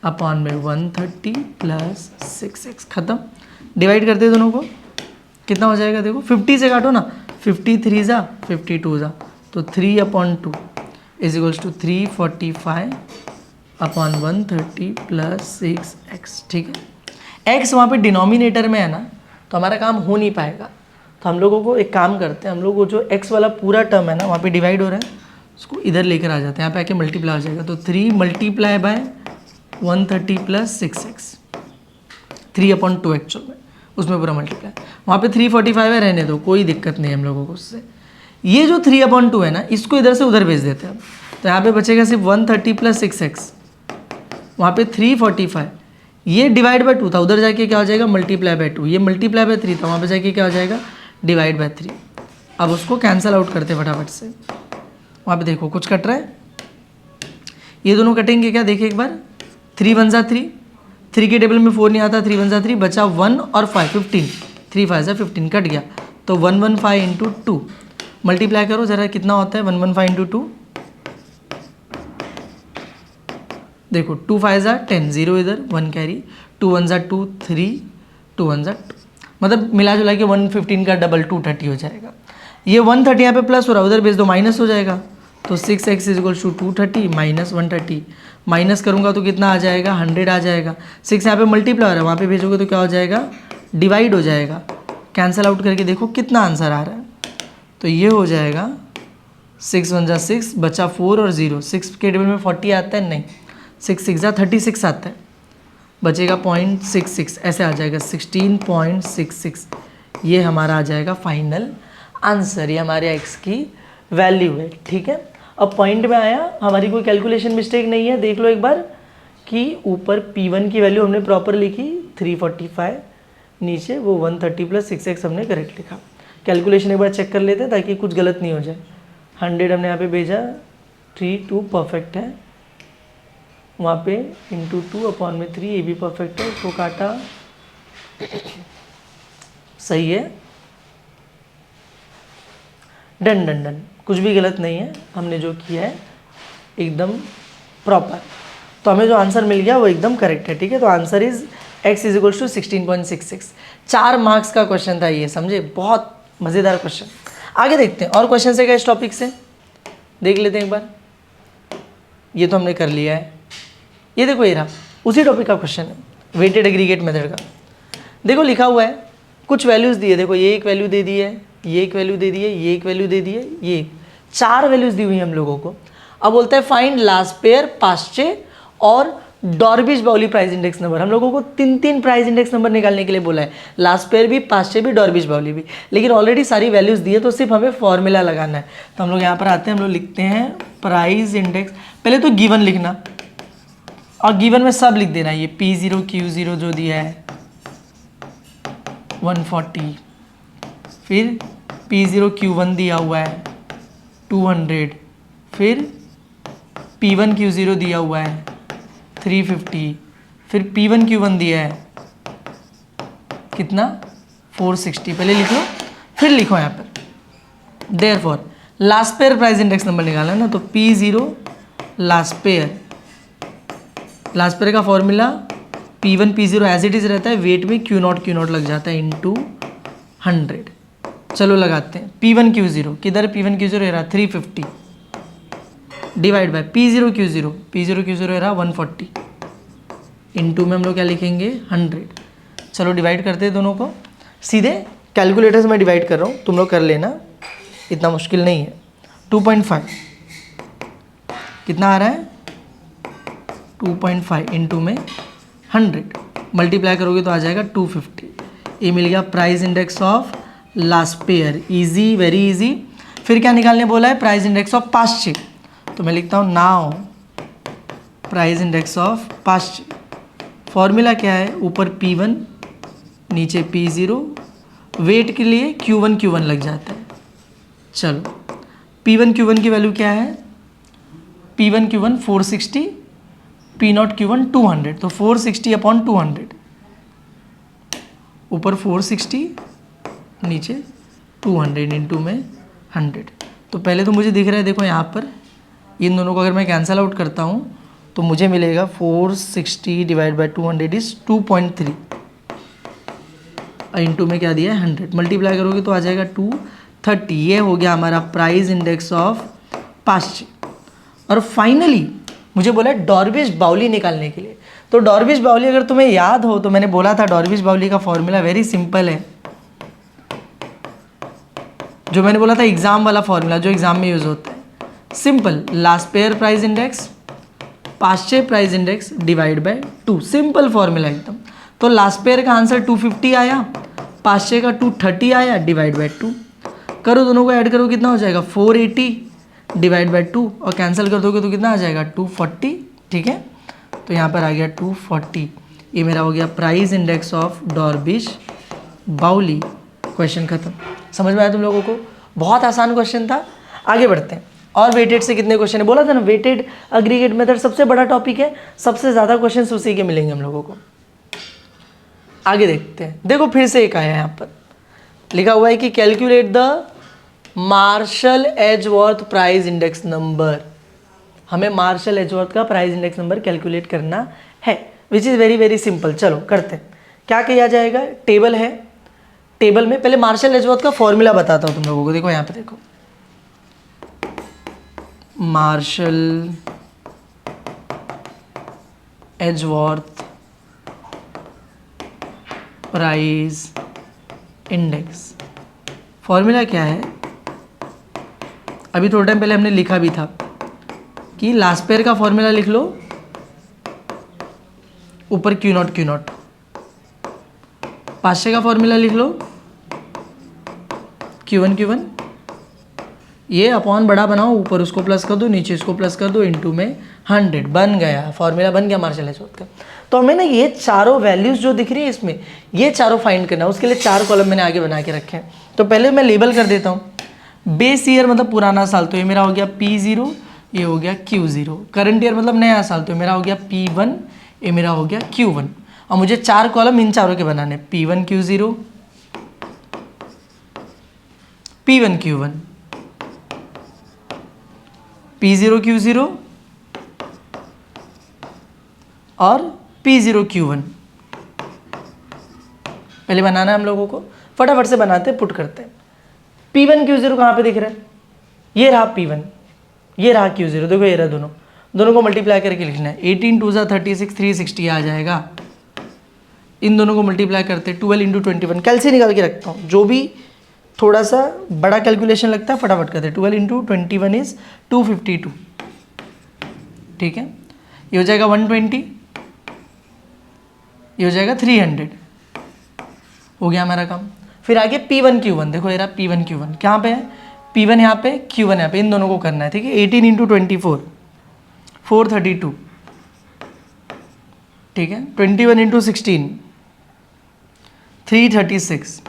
अपॉन में 130 प्लस 6x, ख़त्म। डिवाइड करते दोनों को, कितना हो जाएगा देखो 50 से काटो ना, 53 52 तो 3/2 is equals to 345 upon 130 plus 6x, ठीक है। x वहाँ पे डिनोमिनेटर में है ना, तो हमारा काम हो नहीं पाएगा। तो हम लोगों को एक काम करते हैं, हम लोग को जो x वाला पूरा टर्म है ना वहाँ पे डिवाइड हो रहा है, उसको इधर लेकर आ जाते हैं, यहाँ पे आके मल्टीप्लाई हो जाएगा। तो 3 multiply by 130 plus 6x, 3/2 actual में, उसमें पूरा मल्टीप्लाई। वहाँ पे 345 है, रहने दो, कोई दिक्कत नहीं है हम लोगों को उससे। ये जो 3/2 है ना, इसको इधर से उधर भेज देते हैं। तो यहाँ पे बचेगा सिर्फ 130 प्लस 6x, वहाँ पे 345, ये डिवाइड बाय 2 था, उधर जाके क्या हो जाएगा मल्टीप्लाई बाय 2, ये मल्टीप्लाई बाय 3 था, वहाँ पे जाके क्या हो जाएगा डिवाइड बाय 3। अब उसको कैंसिल आउट करते फटाफट से, वहाँ पे देखो कुछ कट रहा है, ये दोनों कटेंगे क्या, देखिए एक बार, 3 1 जा 3, 3 के टेबल में 4 नहीं आता, 3 1 जा 3, बचा 1 और 5, 15, 3 5 जा 15 कट गया, तो 115 इंटू 2 मल्टीप्लाई करो ज़रा कितना होता है 115 इंटू 2, देखो 2 5 जा 10, 0 इधर 1 कैरी, 2 1 जा 2 3, 2 1 जा 2, मतलब मिला जुला के 115 का डबल 230 हो जाएगा। ये 130 यहाँ पे प्लस हो रहा है, उधर भेज दो माइनस हो जाएगा, तो 6x equal to 230 minus 130, minus करूँगा तो कितना आ जाएगा 100 आ जाएगा। 6 यहाँ पे मल्टीप्लाई हो रहा है, वहाँ पे भेजोगे तो क्या हो जाएगा डिवाइड हो जाएगा। कैंसिल आउट करके देखो कितना आंसर आ रहा है, तो ये हो जाएगा 6 1 जा 6, बचा 4 और 0, 6 के टेबल में 40 आता है नहीं, 6 6 जा 36 आता है, बचेगा 0.66, ऐसे आ जाएगा 16.66, ये हमारा आ जाएगा फाइनल आंसर, ये हमारे x की वैल्यू है। ठीक है, अब पॉइंट में आया, हमारी कोई कैलकुलेशन मिस्टेक नहीं है, देख लो एक बार कि ऊपर P1 की वैल्यू हमने प्रॉपर लिखी 345, नीचे वो 130 प्लस 6x हमने करेक्ट लिखा। कैलकुलेशन एक बार चेक कर लेते हैं ताकि कुछ गलत नहीं हो जाए। 100 हमने यहाँ पे भेजा, 3 2 परफेक्ट है, वहाँ पे इंटू 2 अपॉन में 3 ये भी परफेक्ट है, उसको काटा सही है, डन डन डन, कुछ भी गलत नहीं है, हमने जो किया है एकदम प्रॉपर, तो हमें जो आंसर मिल गया वो एकदम करेक्ट है। ठीक है, तो answer is x is equal to 16.66। 4 marks का क्वेश्चन था ये, समझे, बहुत मज़ेदार क्वेश्चन। आगे देखते हैं और क्वेश्चन से क्या इस टॉपिक से देख लेते हैं एक बार। ये तो हमने कर लिया है, ये देखो ये रहा उसी टॉपिक का क्वेश्चन है, वेटेड एग्रीगेट मेथड का। देखो लिखा हुआ है कुछ वैल्यूज़ दी है, देखो ये एक वैल्यू दे दी है, ये एक वैल्यू दे दी है, ये एक वैल्यू दे दी है, ये 4 वैल्यूज़ दी हुई हैं हम लोगों को। अब बोलता है फाइंड लास्ट पेयर, पास्चे और डॉर्बिश बाउली प्राइस इंडेक्स नंबर। हम लोगों को 3 प्राइस इंडेक्स नंबर निकालने के लिए बोला है, लास्ट पेयर भी, पास्चे भी, डॉर्बिश बाउली भी, लेकिन ऑलरेडी सारी वैल्यूज़ दी है तो सिर्फ हमें फॉर्मूला लगाना है। तो हम लोग यहाँ पर आते हैं, हम लोग लिखते हैं प्राइस इंडेक्स, पहले तो गिवन लिखना और गिवन में सब लिख देना, ये P0 Q0 जो दिया है 140, फिर P0 Q1 दिया हुआ है 200, फिर P1 Q0 दिया हुआ है 350, फिर P1 Q1 दिया है कितना 460, पहले लिख लो फिर लिखो यहाँ पर। Therefore Laspeyres price index number निकालना है ना, तो P0 Laspeyres, Laspeyres का formula P1 P0 as it is रहता है, वेट में Q0 लग जाता है इनटू 100। चलो लगाते हैं P1 Q0, किधर P1 Q0 रहा 350 डिवाइड बाय P0 Q0 रहा 140, इनटू में हम लोग क्या लिखेंगे 100। चलो डिवाइड करते हैं दोनों को, सीधे कैलकुलेटर से मैं डिवाइड कर रहा हूँ, तुम लोग कर लेना, इतना मुश्किल नहीं है। 2.5 कितना आ रहा है 2.5 इंटू में 100 मल्टीप्लाई करोगे तो आ जाएगा 250। ये मिल गया price index of last pair, easy, very easy. फिर क्या निकालने बोला है, प्राइस इंडेक्स ऑफ पास्चे, तो मैं लिखता हूँ now price index of Paasche. Formula क्या है, ऊपर P1 नीचे P0, वेट के लिए Q1 लग जाता है। चलो P1 Q1 की वैल्यू क्या है, P1 Q1 460, P0 Q1 200, तो 460 अपॉन 200, ऊपर 460 नीचे 200 इंटू में 100। तो पहले तो मुझे दिख रहा है, देखो यहाँ पर इन दोनों को अगर मैं कैंसिल आउट करता हूँ तो मुझे मिलेगा 460 डिवाइड बाई 200 इज 2.3, इंटू में क्या दिया है 100, मल्टीप्लाई करोगे तो आ जाएगा 230। ये हो गया हमारा प्राइस इंडेक्स ऑफ पास्चे। और फाइनली मुझे बोला डॉर्बिश बाउली निकालने के लिए, तो डॉर्बिश बाउली अगर तुम्हें याद हो तो मैंने बोला था डॉर्बिश बाउली का फॉर्मूला वेरी सिंपल है, जो मैंने बोला था एग्जाम वाला फॉर्मूला जो एग्जाम में यूज होता है, simple, Laspeyres price index Paasche price index divide by 2, simple formula एकदम। तो लास्ट पेयर का आंसर 250 आया, पास्चे का 230 आया, डिवाइड बाय 2 करो, दोनों को ऐड करो कितना हो जाएगा 480 डिवाइड बाय 2, और कैंसिल कर दोगे तो कितना आ जाएगा 240। ठीक है, तो यहाँ पर आ गया 240। ये मेरा हो गया प्राइस इंडेक्स ऑफ डॉर्बिश बाउली। क्वेश्चन खत्म। समझ में आया तुम लोगों को? बहुत आसान क्वेश्चन था। आगे बढ़ते हैं। और वेटेड से कितने क्वेश्चन है? बोला था ना वेटेड अग्रीगेट मेथड सबसे बड़ा टॉपिक है, सबसे ज़्यादा क्वेश्चन उसी के मिलेंगे हम लोगों को। आगे देखते हैं। देखो फिर से एक आया है, यहाँ पर लिखा हुआ है कि calculate the Marshall Edgeworth price index number. हमें मार्शल एजवर्थ का प्राइस इंडेक्स नंबर कैलकुलेट करना है, which is very very simple. चलो करते हैं। क्या किया जाएगा? टेबल है, टेबल में पहले मार्शल एजवर्थ का फॉर्मूला बताता हूँ तुम लोगों को। देखो यहाँ पे देखो, Marshall Edgeworth price index formula क्या है? अभी थोड़ा टाइम पहले हमने लिखा भी था कि लास्ट पेयर का फॉर्मूला लिख लो, ऊपर क्यू नॉट, पाँच का फॉर्मूला लिख लो Q1 ये अपॉन बड़ा बनाओ, ऊपर उसको प्लस कर दो, नीचे इसको प्लस कर दो, इनटू में 100 बन गया, फॉर्मूला बन गया मार्शल एजवर्थ का। तो हमें ना ये चारों वैल्यूज जो दिख रही है इसमें, ये चारों फाइंड करना है। उसके लिए 4 कॉलम मैंने आगे बना के रखे हैं। तो पहले मैं लेबल कर देता हूँ। बेस ईयर मतलब पुराना साल, तो ये मेरा हो गया P0, ये हो गया Q0। करंट ईयर मतलब नया साल, तो मेरा हो गया P1, ये मेरा हो गया Q1। और मुझे 4 कॉलम इन चारों के बनाने, P1 Q0, P1 Q1, P0 Q0 और P0 Q1। पहले बनाना है हम लोगों को, फटाफट से बनाते हैं, पुट करते हैं। P1 Q0 कहाँ पे दिख रहा है? ये रहा P1, ये रहा Q0। देखो ये रहा, दोनों को मल्टीप्लाई करके लिखना है। 18 2 36 360 आ जाएगा। इन दोनों को मल्टीप्लाई करते 12 इंटू 21। कैलसी निकाल के रखता हूँ, जो भी थोड़ा सा बड़ा कैलकुलेशन लगता है फटाफट करते। 12 इंटू 21 इज 252। ठीक है, ये हो जाएगा 120, ये हो जाएगा 300। हो गया हमारा काम। फिर आगे P1 Q1, देखो ये रहा P1 Q1, कहाँ पे है? P1 यहाँ पे, Q1 यहाँ पे, इन दोनों को करना है। ठीक है, 18 इंटू 24 432। ठीक है, 21 इंटू 16 336।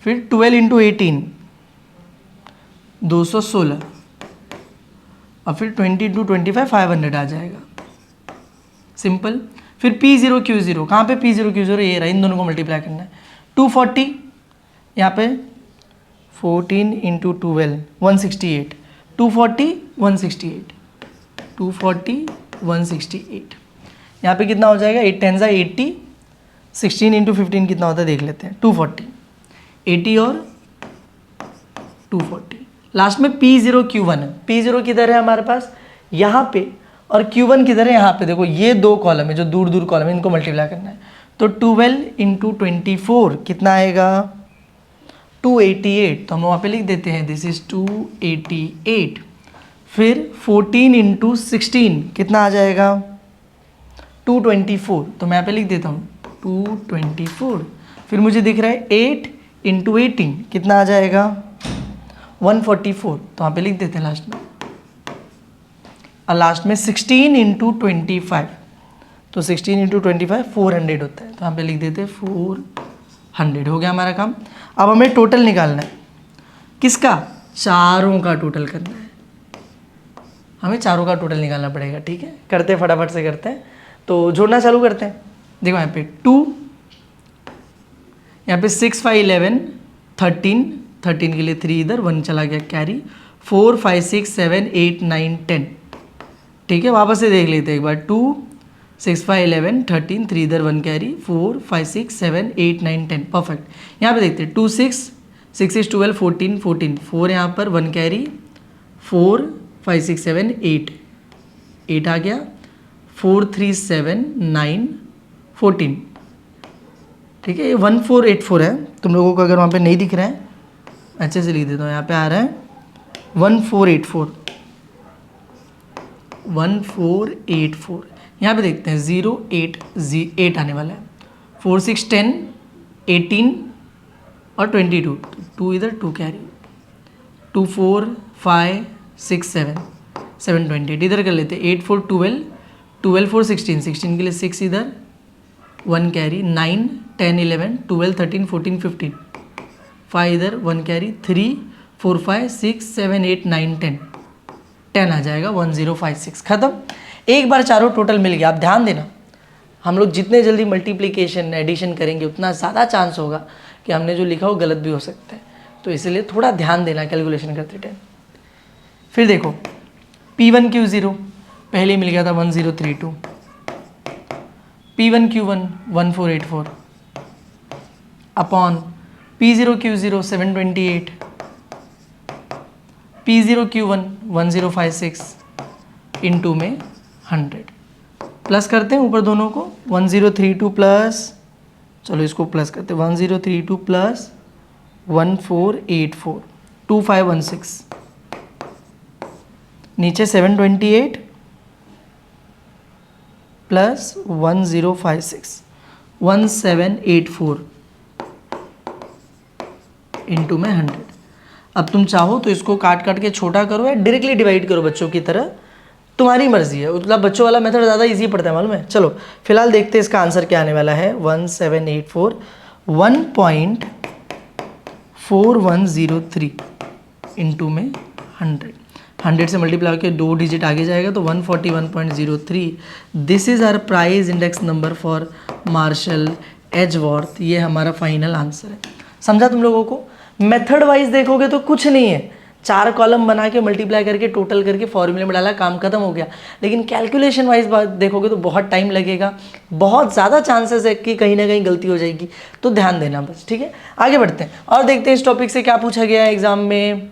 फिर 12 इंटू 18 216। और फिर 20 इंटू 25 500 आ जाएगा। सिंपल। फिर P0 Q0, कहाँ पे P0 Q0? ये रहा, इन दोनों को मल्टीप्लाई करना है। 240 यहाँ पे, 14 इंटू 12 168। 240 168, 240 168। यहाँ पे कितना हो जाएगा? 8 10 80, 16 इंटू 15 कितना होता है देख लेते हैं। 240, 80 और 240। लास्ट में P0 Q1 है। P0 किधर है हमारे पास? यहाँ पे। और Q1 किधर है? यहाँ पे। देखो ये 2 कॉलम है, जो दूर दूर कॉलम है, इनको मल्टीप्लाई करना है। तो 12 इंटू 24 कितना आएगा? 288। तो हम वहाँ पे लिख देते हैं दिस इज 288। फिर 14 इंटू 16 कितना आ जाएगा? 224। तो मैं यहाँ पे लिख देता हूँ 224। फिर मुझे दिख रहा है 8 इंटू 18 कितना आ जाएगा? 144। तो वहाँ पे लिख देते हैं लास्ट में। और लास्ट में 16 इंटू 25, तो 16 इंटू 25 400 होता है। तो यहाँ पे लिख देते हैं 400। हो गया हमारा काम। अब हमें टोटल निकालना है। किसका? चारों का टोटल करना है। हमें चारों का टोटल निकालना पड़ेगा। ठीक है, करते हैं, फटाफट से करते हैं। तो जोड़ना चालू करते हैं। देखो यहाँ पे 2, यहाँ पे 6 5 11 13, 13 के लिए 3 इधर, 1 चला गया कैरी, 4 5 6 7 8 9 10। ठीक है, वापस से देख लेते हैं एक बार। 2 6 5 11 13, 3 इधर, 1 कैरी, 4 5 6 7 8 9 10। परफेक्ट। यहाँ पे देखते हैं 2 6 6 6 12 14 14, 4 यहाँ पर, 1 कैरी, 4 5 6 7 8 आ गया, 4 3 7 9 14। ठीक है, ये 1484 है। तुम लोगों को अगर वहाँ पे नहीं दिख रहा है, अच्छे से लिख देता हूँ। यहाँ पे आ रहा है 1484, 1484। यहाँ पे देखते हैं 08 आने वाला है। 4 6 10 18 और 22, 2 इधर, 2 कैरी, 2 4 5 6 7 7 28 इधर कर लेते हैं। 8 4 12 12 4 16, 16 के लिए 6 इधर, 1 कैरी, 9 10 11 12 13 14 15, 5 इधर, 1 कैरी, 3 4 5 6 7 8 9 10, 10 आ जाएगा, 1056, खत्म। एक बार चारों टोटल मिल गया। आप ध्यान देना, हम लोग जितने जल्दी मल्टीप्लिकेशन एडिशन करेंगे उतना ज़्यादा चांस होगा कि हमने जो लिखा हो गलत भी हो सकता है, तो इसलिए थोड़ा ध्यान देना कैलकुलेशन करते टाइम। फिर देखो P1Q0 पहले मिल गया था 1032, P1Q1 1484 upon P0Q0 728, P0Q1 1056 into में 100, प्लस करते हैं ऊपर दोनों को, 1032 प्लस, चलो इसको प्लस करते हैं, 1032 प्लस 1484 2516, नीचे 728 प्लस 1056 1784 इंटू में 100। अब तुम चाहो तो इसको काट काट के छोटा करो या डायरेक्टली डिवाइड करो बच्चों की तरह, तुम्हारी मर्जी है। मतलब बच्चों वाला मेथड ज़्यादा इजी पड़ता है, मालूम है। चलो फिलहाल देखते हैं इसका आंसर क्या आने वाला है। 1784 1.4103 इंटू में 100 से मल्टीप्लाई करके 2 डिजिट आगे जाएगा तो 141.03। This is our price index number for Marshall Edgeworth. ये हमारा फाइनल आंसर है। समझा तुम लोगों को? मेथड वाइज देखोगे तो कुछ नहीं है, 4 कॉलम बना के मल्टीप्लाई करके टोटल करके फॉर्मूले में डाला, काम खत्म हो गया। लेकिन कैलकुलेशन वाइज देखोगे तो बहुत टाइम लगेगा, बहुत ज़्यादा चांसेस है कि कहीं ना कहीं गलती हो जाएगी, तो ध्यान देना बस, ठीक है। आगे बढ़ते हैं और देखते हैं इस टॉपिक से क्या पूछा गया है एग्जाम में।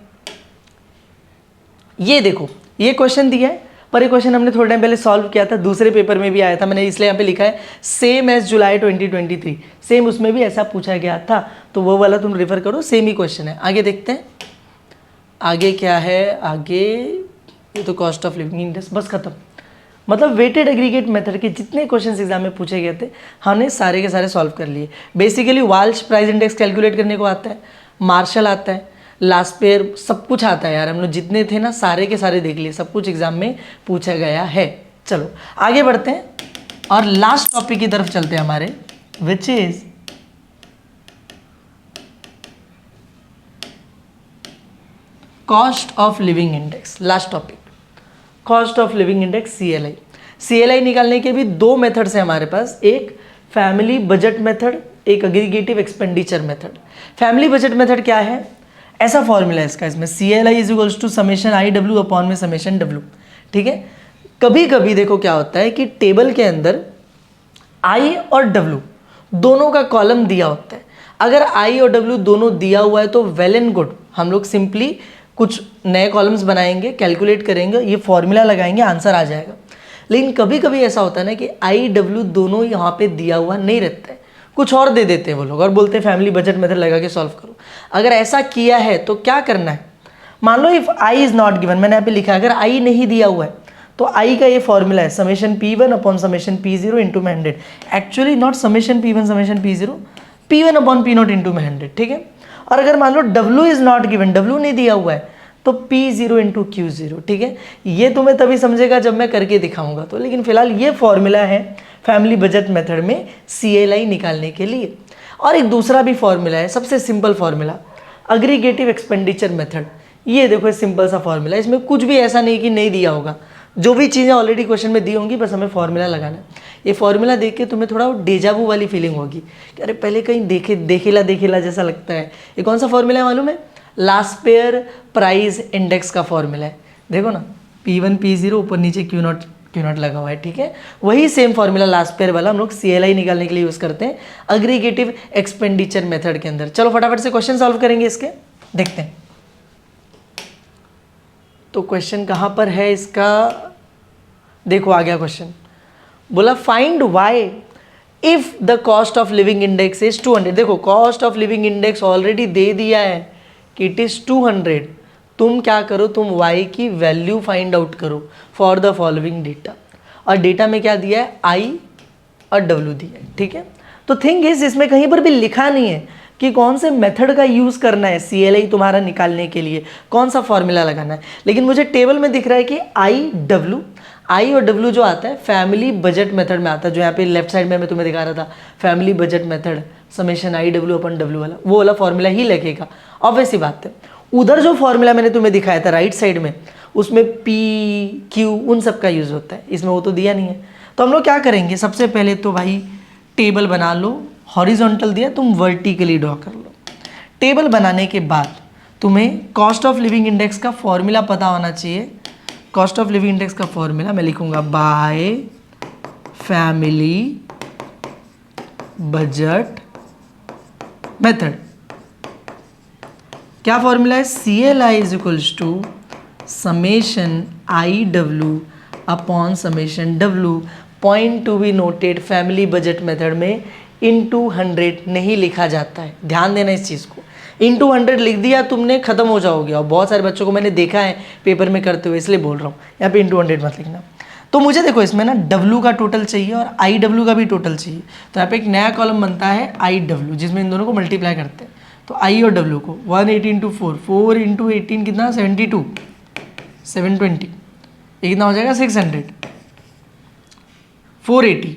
ये देखो, ये क्वेश्चन दिया है, पर ये क्वेश्चन हमने थोड़े टाइम पहले सॉल्व किया था, दूसरे पेपर में भी आया था, मैंने इसलिए यहाँ पे लिखा है सेम एज जुलाई 2023, सेम उसमें भी ऐसा पूछा गया था, तो वो वाला तुम रेफर करो, सेम ही क्वेश्चन है। आगे देखते हैं आगे क्या है। आगे ये तो कॉस्ट ऑफ लिविंग इंडेक्स, बस खत्म। मतलब वेटेड एग्रीगेट मेथड के जितने क्वेश्चंस एग्जाम में पूछे गए थे हमने सारे के सारे सॉल्व कर लिए। Basically Walsh price index calculate करने को आता है, मार्शल आता है, लास्ट पेयर, सब कुछ आता है यार। हम लोग जितने थे ना सारे के सारे देख लिए, सब कुछ एग्जाम में पूछा गया है। चलो आगे बढ़ते हैं और लास्ट टॉपिक की तरफ चलते हैं हमारे, which is cost of living index. Last topic cost of living index, CLI। CLI निकालने के भी 2 मेथड्स हैं हमारे पास, एक फैमिली बजट मेथड, एक aggregative expenditure method. Family budget method क्या है? ऐसा फॉर्मूला है इसका, इसमें CLI is equals to summation IW upon में समेशन W, ठीक है। कभी कभी देखो क्या होता है कि टेबल के अंदर I और W दोनों का कॉलम दिया होता है। अगर I और W दोनों दिया हुआ है तो वेल एंड गुड, हम लोग सिंपली कुछ नए कॉलम्स बनाएंगे, कैलकुलेट करेंगे, ये फॉर्मूला लगाएंगे, आंसर आ जाएगा। लेकिन कभी कभी ऐसा होता है ना कि IW दोनों यहाँ पे दिया हुआ नहीं रहता है, कुछ और दे देते हैं वो लोग और बोलते हैं फैमिली बजट मेथड लगा के सॉल्व करो। अगर ऐसा किया है तो क्या करना है, मान लो if I is not given, मैंने यहाँ पे लिखा है अगर I नहीं दिया हुआ है तो I का ये फॉर्मूला है summation P1 upon summation P0 into में 100। Actually not summation P1 summation P0, P1 upon P0 into में 100, ठीक है। और अगर मान लो W is not given, W नहीं दिया हुआ है तो P0 इंटू Q0, ठीक है। ये तुम्हें तभी समझेगा जब मैं करके दिखाऊंगा तो, लेकिन फिलहाल ये फॉर्मूला है फैमिली बजट मेथड में CLI निकालने के लिए। और एक दूसरा भी फॉर्मूला है, सबसे simple formula, aggregative expenditure method. ये देखो सिंपल सा फॉर्मूला, इसमें कुछ भी ऐसा नहीं कि नहीं दिया होगा, जो भी चीज़ें ऑलरेडी क्वेश्चन में दी होंगी बस हमें फॉर्मूला लगाना है। ये फॉर्मूला देख के तुम्हें थोड़ा डेजावू वाली फीलिंग होगी कि अरे पहले कहीं देखेला जैसा लगता है। ये कौन सा फॉर्मूला है मालूम है? लास्ट पेयर प्राइस इंडेक्स का फॉर्मूला है। देखो ना, P1 P0 ऊपर नीचे Q0 लगा हुआ है, ठीक है। वही सेम फॉर्मूला लास्ट पेयर वाला हम लोग CLI निकालने के लिए यूज़ करते हैं एग्रीगेटिव एक्सपेंडिचर मेथड के अंदर। चलो फटाफट से क्वेश्चन सॉल्व करेंगे इसके, देखते हैं। तो क्वेश्चन कहाँ पर है इसका, देखो आ गया क्वेश्चन। बोला find Y if the cost of living index is 200। देखो cost of living index already दे दिया है कि इट इज 200। तुम क्या करो, तुम y की वैल्यू फाइंड आउट करो फॉर द फॉलोइंग डेटा। और डेटा में क्या दिया है, I और W दिया है, ठीक है। तो थिंग इज इसमें कहीं पर भी लिखा नहीं है कि कौन से मेथड का यूज़ करना है CLI तुम्हारा निकालने के लिए, कौन सा फॉर्मूला लगाना है। लेकिन मुझे टेबल में दिख रहा है कि आई और डब्ल्यू जो आता है फैमिली बजट मेथड में आता है, जो यहाँ पे लेफ्ट साइड में मैं तुम्हें दिखा रहा था, family budget method summation I W upon W वाला, वो वाला फॉर्मूला ही लगेगा। ऑब्वियस सी बात है। उधर जो फॉर्मूला मैंने तुम्हें दिखाया था राइट साइड में, उसमें पी क्यू उन सब का यूज़ होता है, इसमें वो तो दिया नहीं है। तो हम लोग क्या करेंगे, सबसे पहले तो भाई टेबल बना लो, हॉरिजॉन्टल दिया तुम वर्टिकली ड्रॉ कर लो। टेबल बनाने के बाद तुम्हें कॉस्ट ऑफ लिविंग इंडेक्स का फॉर्मूला पता होना चाहिए। कॉस्ट ऑफ लिविंग इंडेक्स का फॉर्मूला मैं लिखूंगा बाय फैमिली बजट मेथड। क्या फॉर्मूला है, C L I is equals to summation I W upon summation W. Point to be noted, family budget method में इनटू 100 नहीं लिखा जाता है, ध्यान देना इस चीज़ को। इनटू 100 लिख दिया तुमने, खत्म हो जाओगे। और बहुत सारे बच्चों को मैंने देखा है पेपर में करते हुए, इसलिए बोल रहा हूँ यहाँ पे इनटू 100 मत लिखना। तो मुझे देखो इसमें ना W का टोटल चाहिए और आई डब्ल्यू का भी टोटल चाहिए। तो यहाँ पे एक नया कॉलम बनता है आई डब्ल्यू, जिसमें इन दोनों को मल्टीप्लाई करते हैं। तो आई और W को 180 इंटू 4, 4 इंटू 18 कितना 72, 720, ये कितना हो जाएगा 600, 480,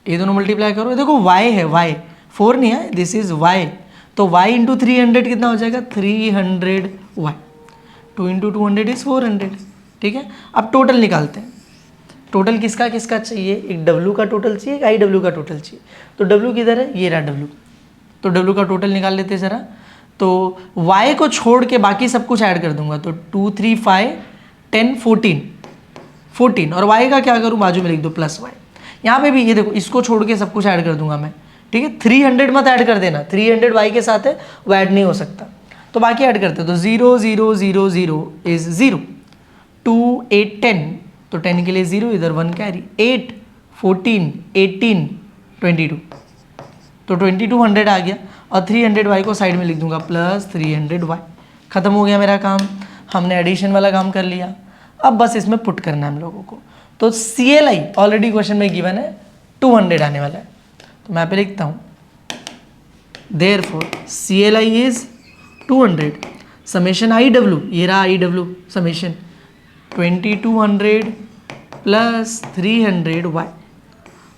ये दोनों मल्टीप्लाई करो। देखो y है, y 4 नहीं है, दिस इज y। तो y इंटू 300 कितना हो जाएगा 300y, 2 इंटू 200 इज 400। ठीक है, अब टोटल निकालते हैं। टोटल किसका किसका चाहिए, एक W का टोटल चाहिए, एक आई डब्ल्यू का टोटल चाहिए। तो W किधर है, ये रहा W। तो W का टोटल निकाल लेते हैं ज़रा। तो y को छोड़ के बाकी सब कुछ ऐड कर दूंगा। तो 2 3 5 10 14 और y का क्या करूँ, बाजू में लिख दो प्लस y। यहाँ पे भी ये देखो, इसको छोड़ के सब कुछ ऐड कर दूंगा मैं। ठीक है, 300 मत ऐड कर देना, 300 y के साथ है, वो ऐड नहीं हो सकता। तो बाकी ऐड करते, तो 0 0 0 0 इज 0, 2 8 10, तो 10 के लिए 0, इधर 1 कैरी, 8 14 18 22, तो 2200 आ गया। और 300y को साइड में लिख दूंगा प्लस 300y। खत्म हो गया मेरा काम, हमने एडिशन वाला काम कर लिया। अब बस इसमें पुट करना है हम लोगों को। तो C L I already question में गिवन है 200 आने वाला है, तो मैं पे लिखता हूँ therefore C L I is 200 summation I W, ये रहा I W summation 2200 plus 300y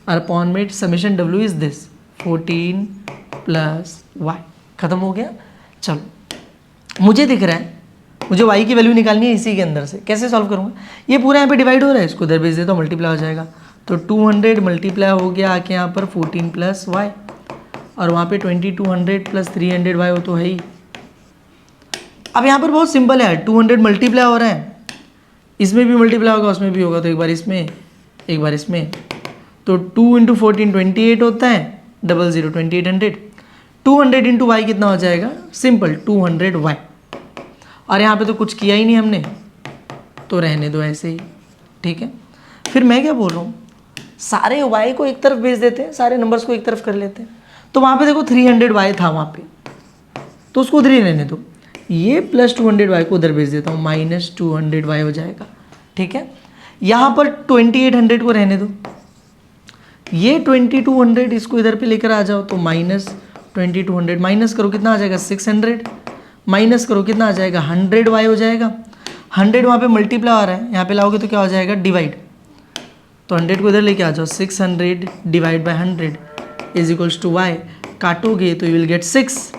और अपॉन में summation W is this 14 plus y। खत्म हो गया। चलो मुझे दिख रहा है, मुझे y की वैल्यू निकालनी है इसी के अंदर से। कैसे सॉल्व करूँगा, ये पूरा यहाँ पे डिवाइड हो रहा है, इसको इधर भेज देता हूँ, मल्टीप्लाई हो जाएगा। तो 200 मल्टीप्लाई हो गया आके यहाँ पर 14 प्लस y, और वहाँ पे 2200 प्लस 300y हो तो है ही। अब यहाँ पर बहुत सिंपल है, 200 मल्टीप्लाई हो रहा है, इसमें भी मल्टीप्लाई होगा, उसमें भी होगा, तो एक बार इसमें एक बार इसमें। तो 2 इंटू 14 28 होता है, 00 2800, 200 इंटू वाई कितना हो जाएगा, सिंपल 200y। और यहाँ पे तो कुछ किया ही नहीं हमने, तो रहने दो ऐसे ही। ठीक है, फिर मैं क्या बोल रहा हूँ, सारे y को एक तरफ भेज देते हैं, सारे नंबर्स को एक तरफ कर लेते हैं। तो वहाँ पे देखो 300y था वहाँ पे, तो उसको उधर ही रहने दो। ये प्लस 200y को उधर भेज देता हूँ, माइनस 200y हो जाएगा। ठीक है, यहाँ पर 2800 को रहने दो, ये 2200 इसको इधर पे लेकर आ जाओ, तो माइनस 2200 माइनस करो कितना आ जाएगा 600, माइनस करो कितना आ जाएगा 100y हो जाएगा। 100 वहाँ पे मल्टीप्लाई आ रहा है, यहाँ पे लाओगे तो क्या हो जाएगा डिवाइड, तो 100 को इधर लेके आ जाओ, 600 divide by 100 is equals to y। काटोगे तो you will get 6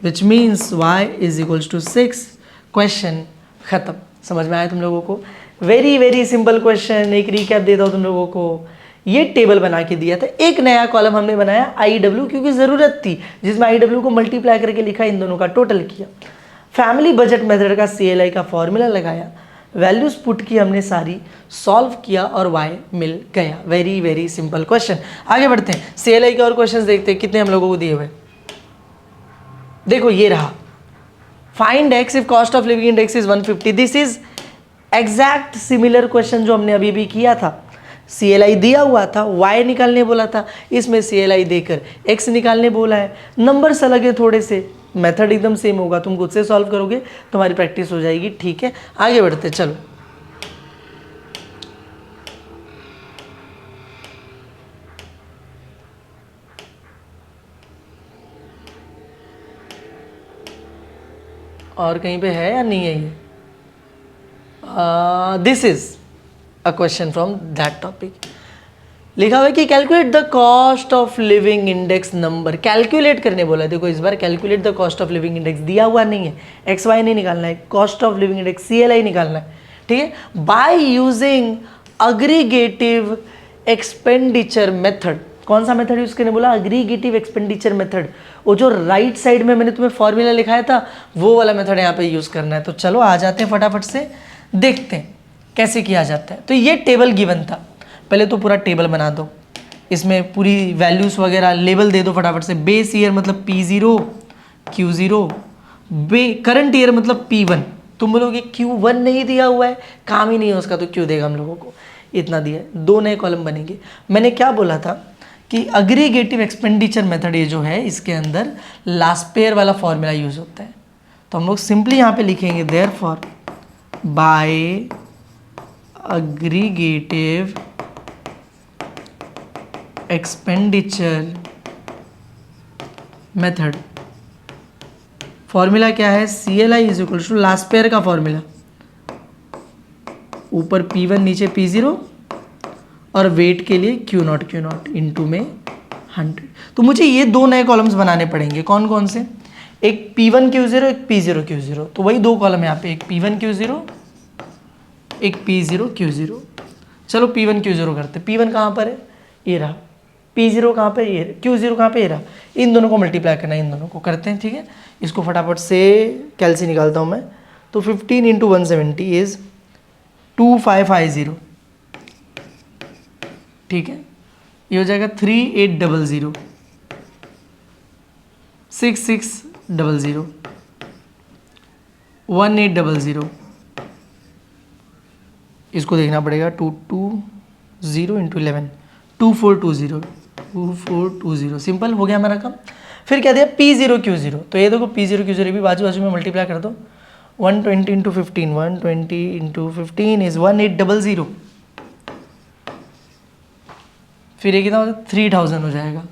which means y is equals to 6। Question खत्म। समझ में आया तुम लोगों को, वेरी वेरी सिंपल क्वेश्चन। एक रिकैप देता हूँ तुम लोगों को, ये टेबल बना के दिया था, एक नया कॉलम हमने बनाया आई डब्ल्यू, क्योंकि ज़रूरत थी, जिसमें आई डब्ल्यू को मल्टीप्लाई करके लिखा, इन दोनों का टोटल किया। फैमिली बजट मेथड का सी एल आई का फॉर्मूला लगाया, वैल्यूज पुट की हमने सारी, सॉल्व किया और वाई मिल गया। Very very simple question. आगे बढ़ते हैं, सी एल आई के और क्वेश्चन देखते हैं कितने हम लोगों को दिए हुए। देखो ये रहा, find x if cost of living index is 150। This is exact similar question जो हमने अभी भी किया था। सी एल आई दिया हुआ था, y निकालने बोला था, इसमें सी एल आई देकर x निकालने बोला है। नंबर्स अलग है थोड़े से, मेथड एकदम सेम होगा, तुम खुद से सॉल्व करोगे तुम्हारी प्रैक्टिस हो जाएगी। ठीक है, आगे बढ़ते चलो। और कहीं पे है या नहीं है ये, this is a question from that topic. लिखा हुआ है कि calculate the cost of living index number, calculate करने बोला है। देखो इस बार calculate the cost of living index दिया हुआ नहीं है, एक्स वाई नहीं निकालना है, cost of living index CLI निकालना है, ठीक है, by using aggregative expenditure method. कौन सा मेथड यूज करने बोला? Aggregative expenditure method. वो जो राइट साइड में मैंने तुम्हें फॉर्मूला लिखाया था वो वाला मेथड यहाँ पे यूज करना है। तो चलो आ जाते हैं फटाफट से, देखते हैं कैसे किया जाता है। तो ये टेबल गिवन था, पहले तो पूरा टेबल बना दो, इसमें पूरी वैल्यूज वगैरह लेबल दे दो फटाफट से। बेस ईयर मतलब P0 Q0, करंट ईयर मतलब P1। तुम बोलोगे Q1 नहीं दिया हुआ है, काम ही नहीं है उसका, तो क्यों देगा हम लोगों को? इतना दिया है, 2 नए कॉलम बनेंगे। मैंने क्या बोला था कि अग्रीगेटिव एक्सपेंडिचर मेथड ये जो है इसके अंदर लास्ट पेयर वाला फॉर्मूला यूज होता है। तो हम लोग सिंपली यहाँ पे लिखेंगे therefore by aggregative expenditure method. Formula क्या है? CLI is equal to Laspeyres का फॉर्मूला, ऊपर P1 नीचे P0 और वेट के लिए Q0 इनटू में 100। तो मुझे ये 2 नए कॉलम्स बनाने पड़ेंगे। कौन कौन से? एक P1 Q0, एक P0 Q0। तो वही 2 कॉलम यहाँ पे, एक P1 Q0, एक P0 Q0। चलो P1 Q0 करते। P1 कहाँ पर है? ये रहा। P0 कहाँ पे? ये। Q0 कहाँ पे? ये रहा। इन दोनों को मल्टीप्लाई करना है, इन दोनों को करते हैं, ठीक है। इसको फटाफट से कैलसी निकालता हूँ मैं। तो 15 इंटू 170 इज 2550, ठीक है। ये हो जाएगा 3800, 6600, 1800। इसको देखना पड़ेगा 220 इंटू 11, 2420। सिंपल हो गया हमारा काम। फिर क्या दिया? P0 Q0। तो ये देखो P0 Q0 भी बाजू बाजू में मल्टीप्लाई कर दो। 120 इंटू 15, 120 इंटू 15 इज 1800। फिर ये कितना हो जाएगा? 3000 हो जाएगा।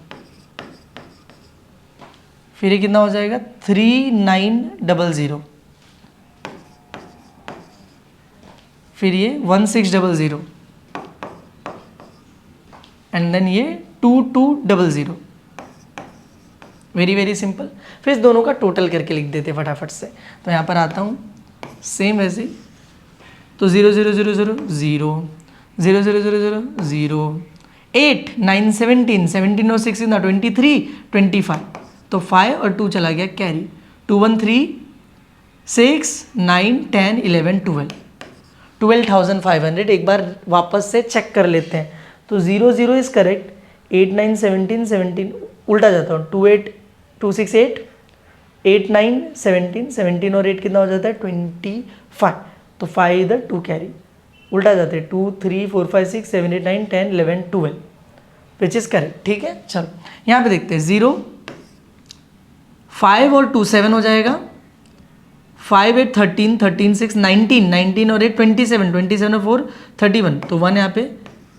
फिर ये कितना हो जाएगा? 3900। फिर ये 1600 एंड देन ये 2200। Very very simple. फिर इस दोनों का टोटल करके लिख देते फटाफट से। तो यहाँ पर आता हूँ सेम वैसे। तो 0 0 0 0 0 0 0 0 0 0 8 9 17 17 और 6 ना 23 25। तो 5 और 2 चला गया कैरी। 2 1 3 6 9 10 11 12 12,500। एक बार वापस से चेक कर लेते हैं। तो 0 0 इज करेक्ट, 8 9 17 17 उल्टा जाता हूँ, 2 8 2 6 8 8 9 17 17 और 8 कितना हो जाता है? 25। तो 5 इधर 2 कैरी, उल्टा जाते हैं 2 3 4 5 6 7 8 9 10 11 12 विच इज करेक्ट, ठीक है। चलो यहाँ पे देखते हैं 0 5 और 2 7 हो जाएगा, 5 8 13 13 6 19 19 और 8 27 27 और 4 31। तो 1 यहाँ पे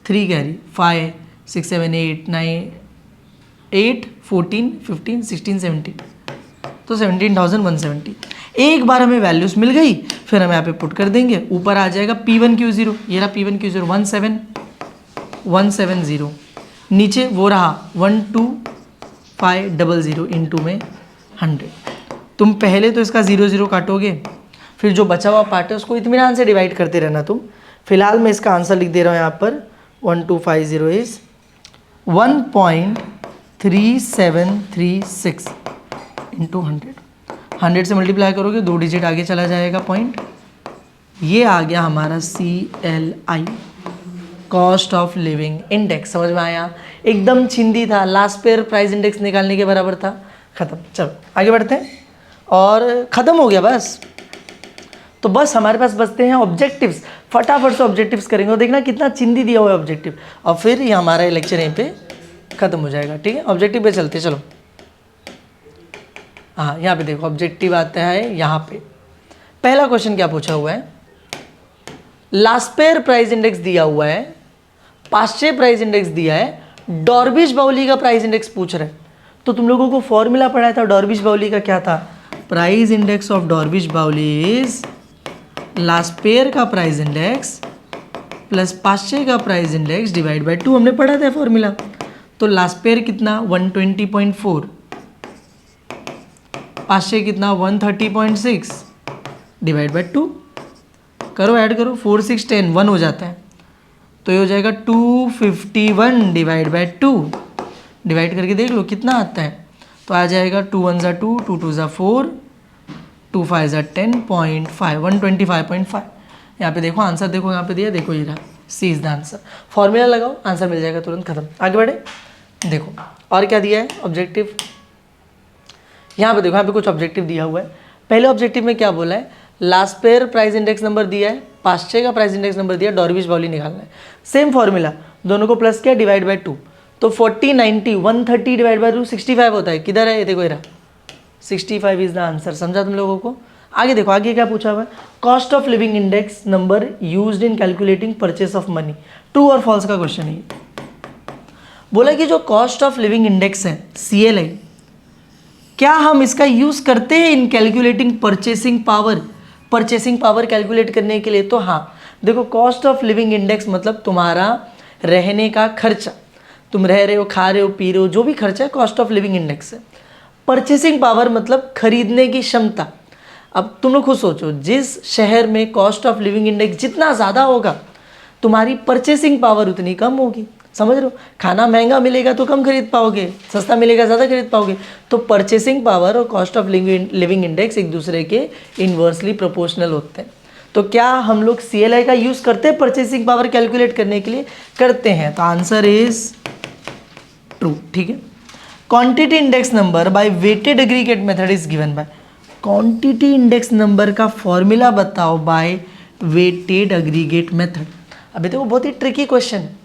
3 कैरी, 5 6 7 8 9 8 14 15 16 17। तो 17,170। एक बार हमें वैल्यूज मिल गई, फिर हम यहाँ पे पुट कर देंगे। ऊपर आ जाएगा P1 Q0, ये रहा P1 Q0 17170। नीचे वो रहा 12500 इंटू में 100। तुम पहले तो इसका 0 0 काटोगे, फिर जो बचा हुआ पार्ट है उसको इत्मीनान से डिवाइड करते रहना तुम। फिलहाल मैं इसका आंसर लिख दे रहा हूँ यहाँ पर 1250 इज 1.3736 इंटू 100। 100 से मल्टीप्लाई करोगे 2 डिजिट आगे चला जाएगा पॉइंट। ये आ गया हमारा CLI, cost of living index. समझ में आया? एकदम चिंदी था, लास्ट पेयर प्राइस इंडेक्स निकालने के बराबर था। खत्म। चलो आगे बढ़ते हैं, और ख़त्म हो गया बस। तो बस हमारे पास बचते हैं ऑब्जेक्टिव्स। फटाफट से ऑब्जेक्टिव्स करेंगे और देखना कितना चिंदी दिया हुआ है ऑब्जेक्टिव, और फिर ये हमारा लेक्चर यहीं पे ख़त्म हो जाएगा, ठीक है। ऑब्जेक्टिव पे चलते, चलो। हाँ, यहाँ पे देखो ऑब्जेक्टिव आता है यहाँ पे। पहला क्वेश्चन क्या पूछा हुआ है? लास्ट पेयर प्राइस इंडेक्स दिया हुआ है, पाश्चे प्राइस इंडेक्स दिया है, डॉर्बिश बाउली का प्राइस इंडेक्स पूछ रहे हैं। तो तुम लोगों को फॉर्मूला पढ़ाया था डॉर्बिश बाउली का, क्या था? प्राइस इंडेक्स ऑफ डॉर्बिश बाउली इज लास्ट पेयर का प्राइस इंडेक्स प्लस 500 का प्राइस इंडेक्स डिवाइड बाय 2, हमने पढ़ा था फॉर्मूला। तो लास्ट पेयर कितना 120.4, 500 कितना 130.6 डिवाइड बाय 2, करो ऐड करो, 4 6 10 1 हो जाता है, तो ये हो जाएगा 251 डिवाइड बाय 2, डिवाइड करके देख लो कितना आता है, तो आ जाएगा 2 1 ज़ा 2, 2 2 ज़ा 4, 2 5 ज़ा 10.5, 125.5। यहाँ पे देखो आंसर, देखो यहाँ पे दिया, देखो ये रहा, सी इज द आंसर। फॉर्मूला लगाओ, आंसर मिल जाएगा तुरंत, खत्म। आगे बढ़े, देखो और क्या दिया है ऑब्जेक्टिव। यहाँ पे देखो, यहाँ पे कुछ ऑब्जेक्टिव दिया हुआ है। पहले ऑब्जेक्टिव में क्या बोला है, last pair price index number दिया है, 500 का प्राइस इंडेक्स नंबर दिया, डॉर्बिश बाउली निकालना है। सेम फॉर्मूला, दोनों को प्लस किया, डिवाइड बाय 2, तो 40 90 130 डिवाइड बाय 2 65 होता है। किधर है ये, देखो ये रहा, 65 इज द आंसर। समझा तुम लोगों को। आगे देखो, आगे क्या पूछा हुआ है, cost of living index number used in calculating purchase of money. True और फॉल्स का क्वेश्चन है। बोला कि जो कॉस्ट ऑफ लिविंग इंडेक्स है CLI, क्या हम इसका यूज करते हैं इन calculating purchasing power, purchasing power calculate करने के लिए। तो हाँ, देखो कॉस्ट ऑफ लिविंग इंडेक्स मतलब तुम्हारा रहने का खर्चा, तुम रह रहे हो, खा रहे हो, पी रहे हो, जो भी खर्चा है कॉस्ट ऑफ लिविंग इंडेक्स है। परचेसिंग पावर मतलब खरीदने की क्षमता। अब तुम लोग खुद सोचो, जिस शहर में कॉस्ट ऑफ लिविंग इंडेक्स जितना ज़्यादा होगा, तुम्हारी परचेसिंग पावर उतनी कम होगी। समझ रहे हो, खाना महंगा मिलेगा तो कम खरीद पाओगे, सस्ता मिलेगा ज़्यादा खरीद पाओगे। तो परचेसिंग पावर और कॉस्ट ऑफ लिविंग इंडेक्स एक दूसरे के इन्वर्सली प्रोपोर्शनल होते हैं। तो क्या हम लोग CLI का यूज़ करते हैं परचेसिंग पावर कैलकुलेट करने के लिए? करते हैं। तो आंसर इज ट्रू। ठीक है। Quantity index number by weighted aggregate method is given by, quantity index number का फॉर्मूला बताओ बाय वेटेड एग्रीगेट मेथड। अभी देखो बहुत ही ट्रिकी क्वेश्चन है।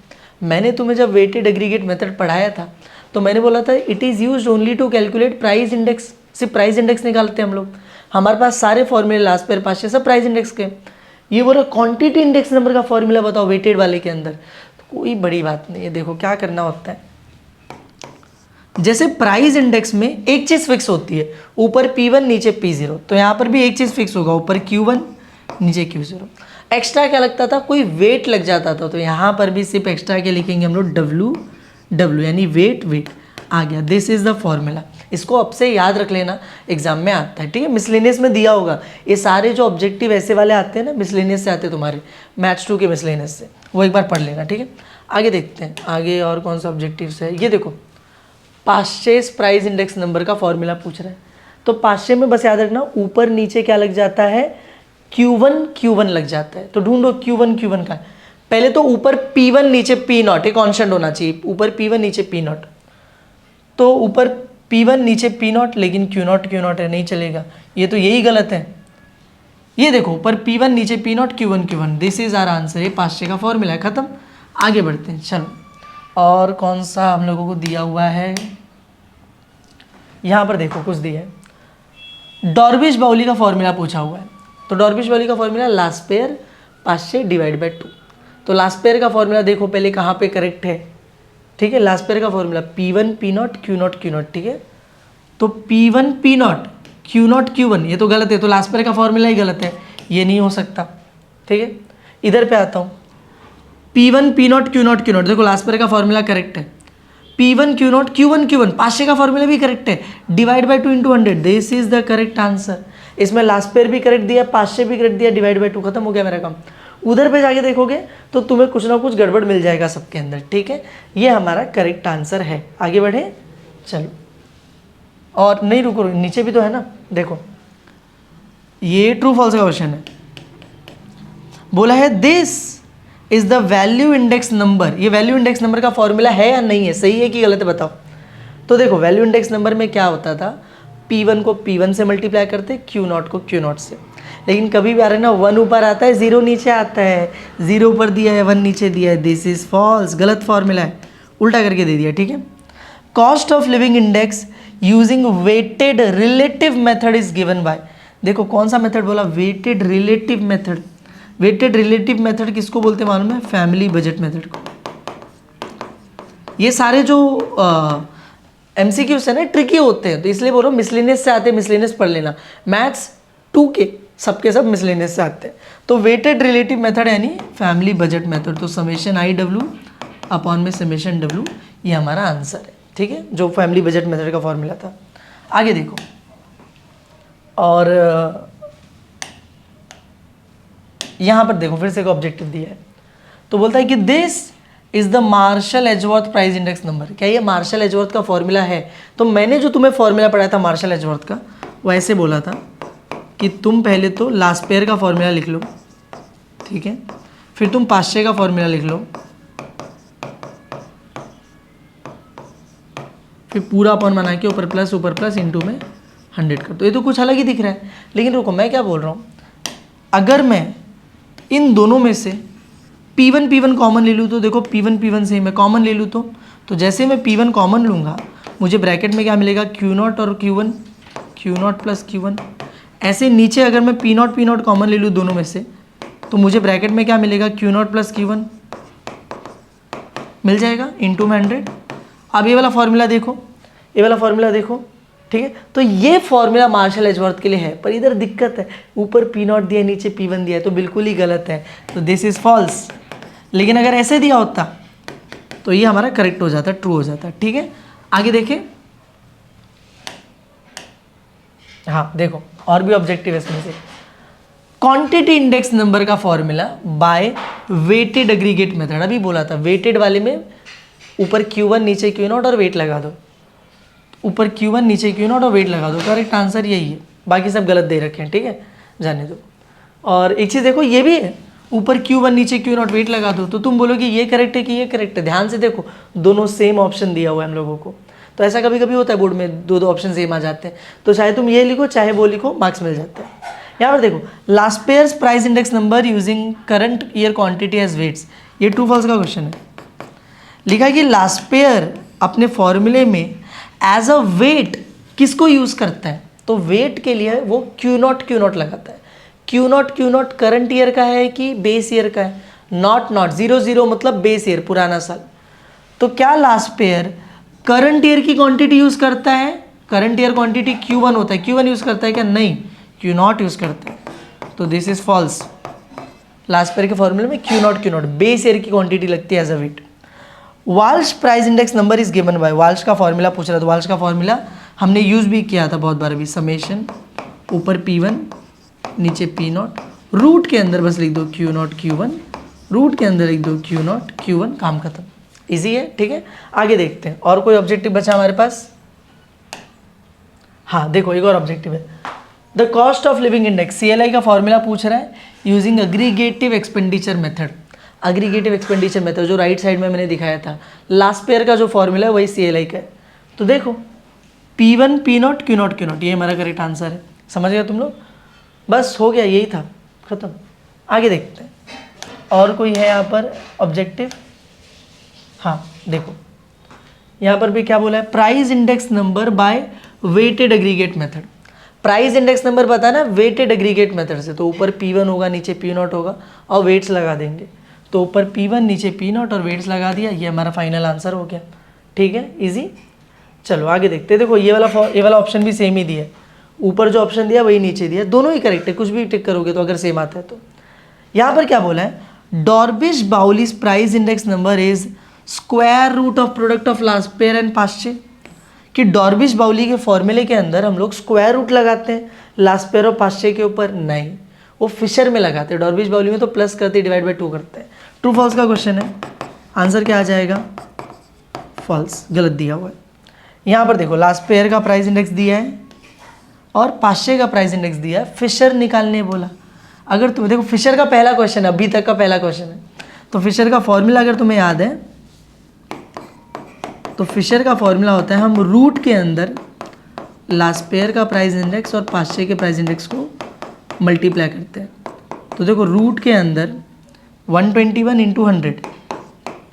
मैंने तुम्हें जब वेटेड एग्रीगेट मेथड पढ़ाया था तो मैंने बोला था it is used only to calculate price index. सिर्फ प्राइस इंडेक्स निकालते हैं हम लोग, हमारे पास सारे फॉर्मूले लास्ट पेयर 500 सब प्राइस इंडेक्स के। ये बोला क्वांटिटी इंडेक्स नंबर का फॉर्मूला बताओ वेटेड वाले के अंदर, तो कोई बड़ी बात नहीं है। देखो क्या करना होता है, जैसे प्राइस इंडेक्स में एक चीज़ फिक्स होती है, ऊपर P1 नीचे P0, तो यहाँ पर भी एक चीज़ फिक्स होगा, ऊपर Q1 नीचे Q0। एक्स्ट्रा क्या लगता था, कोई वेट लग जाता था, तो यहाँ पर भी सिर्फ एक्स्ट्रा क्या लिखेंगे हम लोग, W यानी वेट आ गया। This is the formula. इसको अब से याद रख लेना, एग्जाम में आता है। ठीक है, मिसलेनियस में दिया होगा। ये सारे जो ऑब्जेक्टिव ऐसे वाले आते हैं ना, मिसलेनियस से आते हैं, तुम्हारे मैथ्स 2 के मिसलेनियस से, वो एक बार पढ़ लेना। ठीक है, आगे देखते हैं, आगे और कौन सा ऑब्जेक्टिव्स है। ये देखो 500 प्राइस इंडेक्स नंबर का फॉर्मूला पूछ रहा है। तो 500 में बस याद रखना, ऊपर नीचे क्या लग जाता है, Q1 लग जाता है। तो ढूंढो Q1 का। पहले तो ऊपर P1 नीचे P0, एक कॉन्स्टेंट होना चाहिए, ऊपर P1 नीचे P0। तो ऊपर P1 नीचे P0, लेकिन Q0 है, नहीं चलेगा, ये तो यही गलत है। ये देखो ऊपर P1 नीचे P0, Q1, this is our answer. ये 500 का फॉर्मूला है, खत्म। आगे बढ़ते हैं, चलो और कौन सा हम लोगों को दिया हुआ है। यहाँ पर देखो कुछ दिया है, डॉर्बिश बाउली का फॉर्मूला पूछा हुआ है। तो डॉर्बिश बाउली का formula last pair 500 divide by 2। तो लास्ट पेयर का फॉर्मूला देखो पहले कहाँ पे करेक्ट है। ठीक है, लास्ट पेयर का फॉर्मूला P1 P0 Q0। ठीक है, तो P1 P0 Q0 Q1, ये तो गलत है, तो लास्ट पेयर का फॉर्मूला ही गलत है, ये नहीं हो सकता। ठीक है, इधर पे आता हूँ, P1 P0 Q0, देखो लास्ट पेयर का फॉर्मूला करेक्ट है। P1 Q0 Q1, 500 का फॉर्मूला भी करेक्ट है, divide by 2 into 100, this is the correct answer. इसमें लास्ट पेयर भी करेक्ट दिया, 500 भी करेक्ट दिया, डिवाइड बाय 2, खत्म हो गया मेरा काम। उधर पे जाके देखोगे तो तुम्हें कुछ ना कुछ गड़बड़ मिल जाएगा सबके अंदर। ठीक है, ये हमारा करेक्ट आंसर है। आगे बढ़े, चलो। और नहीं रुको, नीचे भी तो है ना, देखो ये ट्रू फॉल्स का क्वेश्चन है। बोला है this is the value index number. ये वैल्यू इंडेक्स नंबर का फॉर्मूला है या नहीं है, सही है कि गलत है, बताओ। तो देखो वैल्यू इंडेक्स नंबर में क्या होता था, P1 को P1 से मल्टीप्लाई करते, Q0 को Q0 से। लेकिन कभी भी आ रहा है ना, 1 ऊपर आता है 0 नीचे आता है, 0 ऊपर दिया है 1 नीचे दिया है, दिस इज फॉल्स, गलत फॉर्मूला है, उल्टा करके दे दिया। ठीक है, cost of living index using weighted relative method is given by, देखो कौन सा मेथड बोला, weighted relative method. Weighted relative method किसको बोलते हैं मालूम है, फैमिली बजट मेथड को। ये सारे जो MCQs है ना ट्रिकी होते हैं, तो इसलिए बोलो मिसलेनियस से आते हैं, मिसलेनियस पढ़ लेना। मैथ्स 2 के सबके सब मिसलेनियस से आते हैं। तो वेटेड रिलेटिव मेथड यानी फैमिली बजट मेथड, तो समेशन आई डब्ल्यू अपॉन में समेशन डब्ल्यू, ये हमारा आंसर है, ठीक है, जो फैमिली बजट मेथड का फॉर्मूला था। आगे देखो, और यहाँ पर देखो फिर से एक ऑब्जेक्टिव दिया है, तो बोलता है कि this is the Marshall Edgeworth price index number. क्या ये मार्शल एजवर्थ का फॉर्मूला है? तो मैंने जो तुम्हें फॉर्मूला पढ़ाया था मार्शल एजवर्थ का, वो ऐसे बोला था कि तुम पहले तो लास्ट पेयर का फॉर्मूला लिख लो, ठीक है, फिर तुम पाश्चे का फॉर्मूला लिख लो, फिर पूरा अपॉन बना के ऊपर प्लस इंटू में 100 कर दो। ये तो कुछ अलग ही दिख रहा है, लेकिन रुको मैं क्या बोल रहा हूँ, अगर मैं इन दोनों में से P1 कॉमन ले लूँ तो देखो P1 से मैं कॉमन ले लूँ तो जैसे मैं P1 कॉमन लूँगा मुझे ब्रैकेट में क्या मिलेगा, Q0 और Q1 प्लस Q1। ऐसे नीचे अगर मैं P0 कॉमन ले लूँ दोनों में से तो मुझे ब्रैकेट में क्या मिलेगा, Q0 प्लस Q1 मिल जाएगा इंटू में 100। अब ये वाला फॉर्मूला देखो, ये वाला फॉर्मूला देखो, ठीक है, तो ये फॉर्मूला मार्शल एजवर्थ के लिए है, पर इधर दिक्कत है, ऊपर P0 दिया है नीचे P1 दिया है, तो बिल्कुल ही गलत है, तो दिस इज फॉल्स। लेकिन अगर ऐसे दिया होता तो ये हमारा करेक्ट हो जाता, ट्रू हो जाता, ठीक है। आगे देखें, हाँ देखो और भी ऑब्जेक्टिव है इसमें से, क्वांटिटी इंडेक्स नंबर का formula by weighted aggregate method. अभी बोला था वेटेड वाले में ऊपर Q1 नीचे Q0 और वेट लगा दो, ऊपर Q1 नीचे Q0 और वेट लगा दो, करेक्ट आंसर यही है, बाकी सब गलत दे रखे हैं, ठीक है, जाने दो। और एक चीज़ देखो ये भी है, ऊपर Q1 नीचे Q0 वेट लगा दो, तो तुम बोलोगे ये करेक्ट है कि ये करेक्ट है, ध्यान से देखो दोनों सेम ऑप्शन दिया हुआ है हम लोगों को, तो ऐसा कभी कभी होता है बोर्ड में दो ऑप्शन सेम आ जाते हैं, तो चाहे तुम ये लिखो चाहे वो लिखो मार्क्स मिल जाते हैं। यहाँ पर देखो Laspeyres price index number using current year quantity as weights, ये ट्रू फॉल्स का क्वेश्चन है। लिखा है कि लास्ट पेयर अपने फॉर्मूले में एज अ वेट किसको यूज़ करता है, तो वेट के लिए वो Q0 लगाता है। Q0 करंट ईयर का है कि बेस ईयर का है, नॉट 0 मतलब बेस ईयर पुराना साल। तो क्या लास्ट पेयर करंट ईयर की क्वांटिटी यूज़ करता है, करंट ईयर क्वांटिटी Q1 होता है, Q1 यूज़ करता है क्या, नहीं, Q0 यूज़ करता है, तो this is false. Laspeyres के फॉर्मूले में Q0 बेस ईयर की क्वांटिटी लगती है as a weight. Walsh price index number is given by, Walsh का फॉर्मूला पूछ रहा था, वाल्श का फॉर्मूला हमने यूज़ भी किया था बहुत बार अभी, समेशन ऊपर P1 नीचे P0, रूट के अंदर बस लिख दो Q0 Q1, रूट के अंदर लिख दो Q0 Q1, काम खत्म, इजी है, ठीक है। आगे देखते हैं और कोई ऑब्जेक्टिव बचा हमारे पास। हाँ देखो एक और ऑब्जेक्टिव है, the cost of living index, CLI का फॉर्मूला पूछ रहा है using aggregative expenditure method. Aggregative expenditure method जो राइट साइड में मैंने दिखाया था, लास्ट पेयर का जो फॉर्मूला है वही CLI का है। तो देखो P1 P0 Q0 ये हमारा करेक्ट आंसर है, समझ गया तुम लोग, बस हो गया, यही था, खत्म। आगे देखते हैं और कोई है यहाँ पर ऑब्जेक्टिव। हाँ देखो यहाँ पर भी क्या बोला है, price index number by weighted aggregate method. Price index number पता है ना वेटेड एग्रीगेट मेथड से, तो ऊपर P1 होगा नीचे P0 होगा और वेट्स लगा देंगे, तो ऊपर P1 नीचे P0 और वेट्स लगा दिया, ये हमारा फाइनल आंसर हो गया, ठीक है, इजी। चलो आगे देखते हैं, देखो ये वाला ऑप्शन भी सेम ही दिया है, ऊपर जो ऑप्शन दिया वही नीचे दिया, दोनों ही करेक्ट है, कुछ भी टिक करोगे तो अगर सेम आता है तो। यहाँ पर क्या बोला है, Dorbish Bowley's price index number is square root of product of Laspeyres and Paasche, कि डॉर्बिश बाउली के फॉर्मूले के अंदर हम लोग स्क्वायर रूट लगाते हैं लास्ट पेयर और पाश्चे के ऊपर, नहीं, वो फिशर में लगाते हैं, डॉर्बिश बाउली में तो प्लस करते डिवाइड बाई 2 करते हैं। ट्रू फॉल्स का क्वेश्चन है, आंसर क्या आ जाएगा, फॉल्स, गलत दिया हुआ है। यहाँ पर देखो लास्ट पेयर का प्राइस इंडेक्स दिया है और पाश्चे का प्राइस इंडेक्स दिया है, फिशर निकालने बोला। अगर तुम्हें देखो फिशर का पहला क्वेश्चन है, अभी तक का पहला क्वेश्चन है, तो फिशर का फॉर्मूला अगर तुम्हें याद है तो फिशर का फॉर्मूला होता है, हम रूट के अंदर लास्ट पेयर का प्राइस इंडेक्स और पाश्चे के प्राइस इंडेक्स को मल्टीप्लाई करते हैं। तो देखो रूट के अंदर 121 इंटू 100,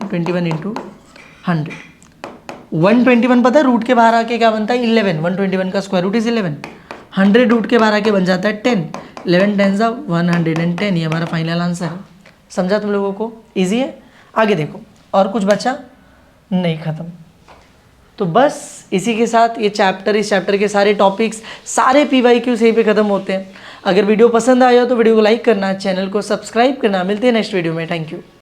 121 इंटू 100, 121 पता है रूट के बाहर आके क्या बनता है 11, 121 का स्क्वायर रूट इज 11, 100 रूट के बाहर आके बन जाता है 10, 11 10 110, ये हमारा फाइनल आंसर है। समझा तुम लोगों को, ईजी है। आगे देखो और कुछ बचा नहीं, खत्म। तो बस इसी के साथ इस चैप्टर के सारे टॉपिक्स, सारे PYQs यहीं पे ख़त्म होते हैं। अगर वीडियो पसंद आया हो तो वीडियो को लाइक करना, चैनल को सब्सक्राइब करना। मिलते हैं नेक्स्ट वीडियो में। Thank you.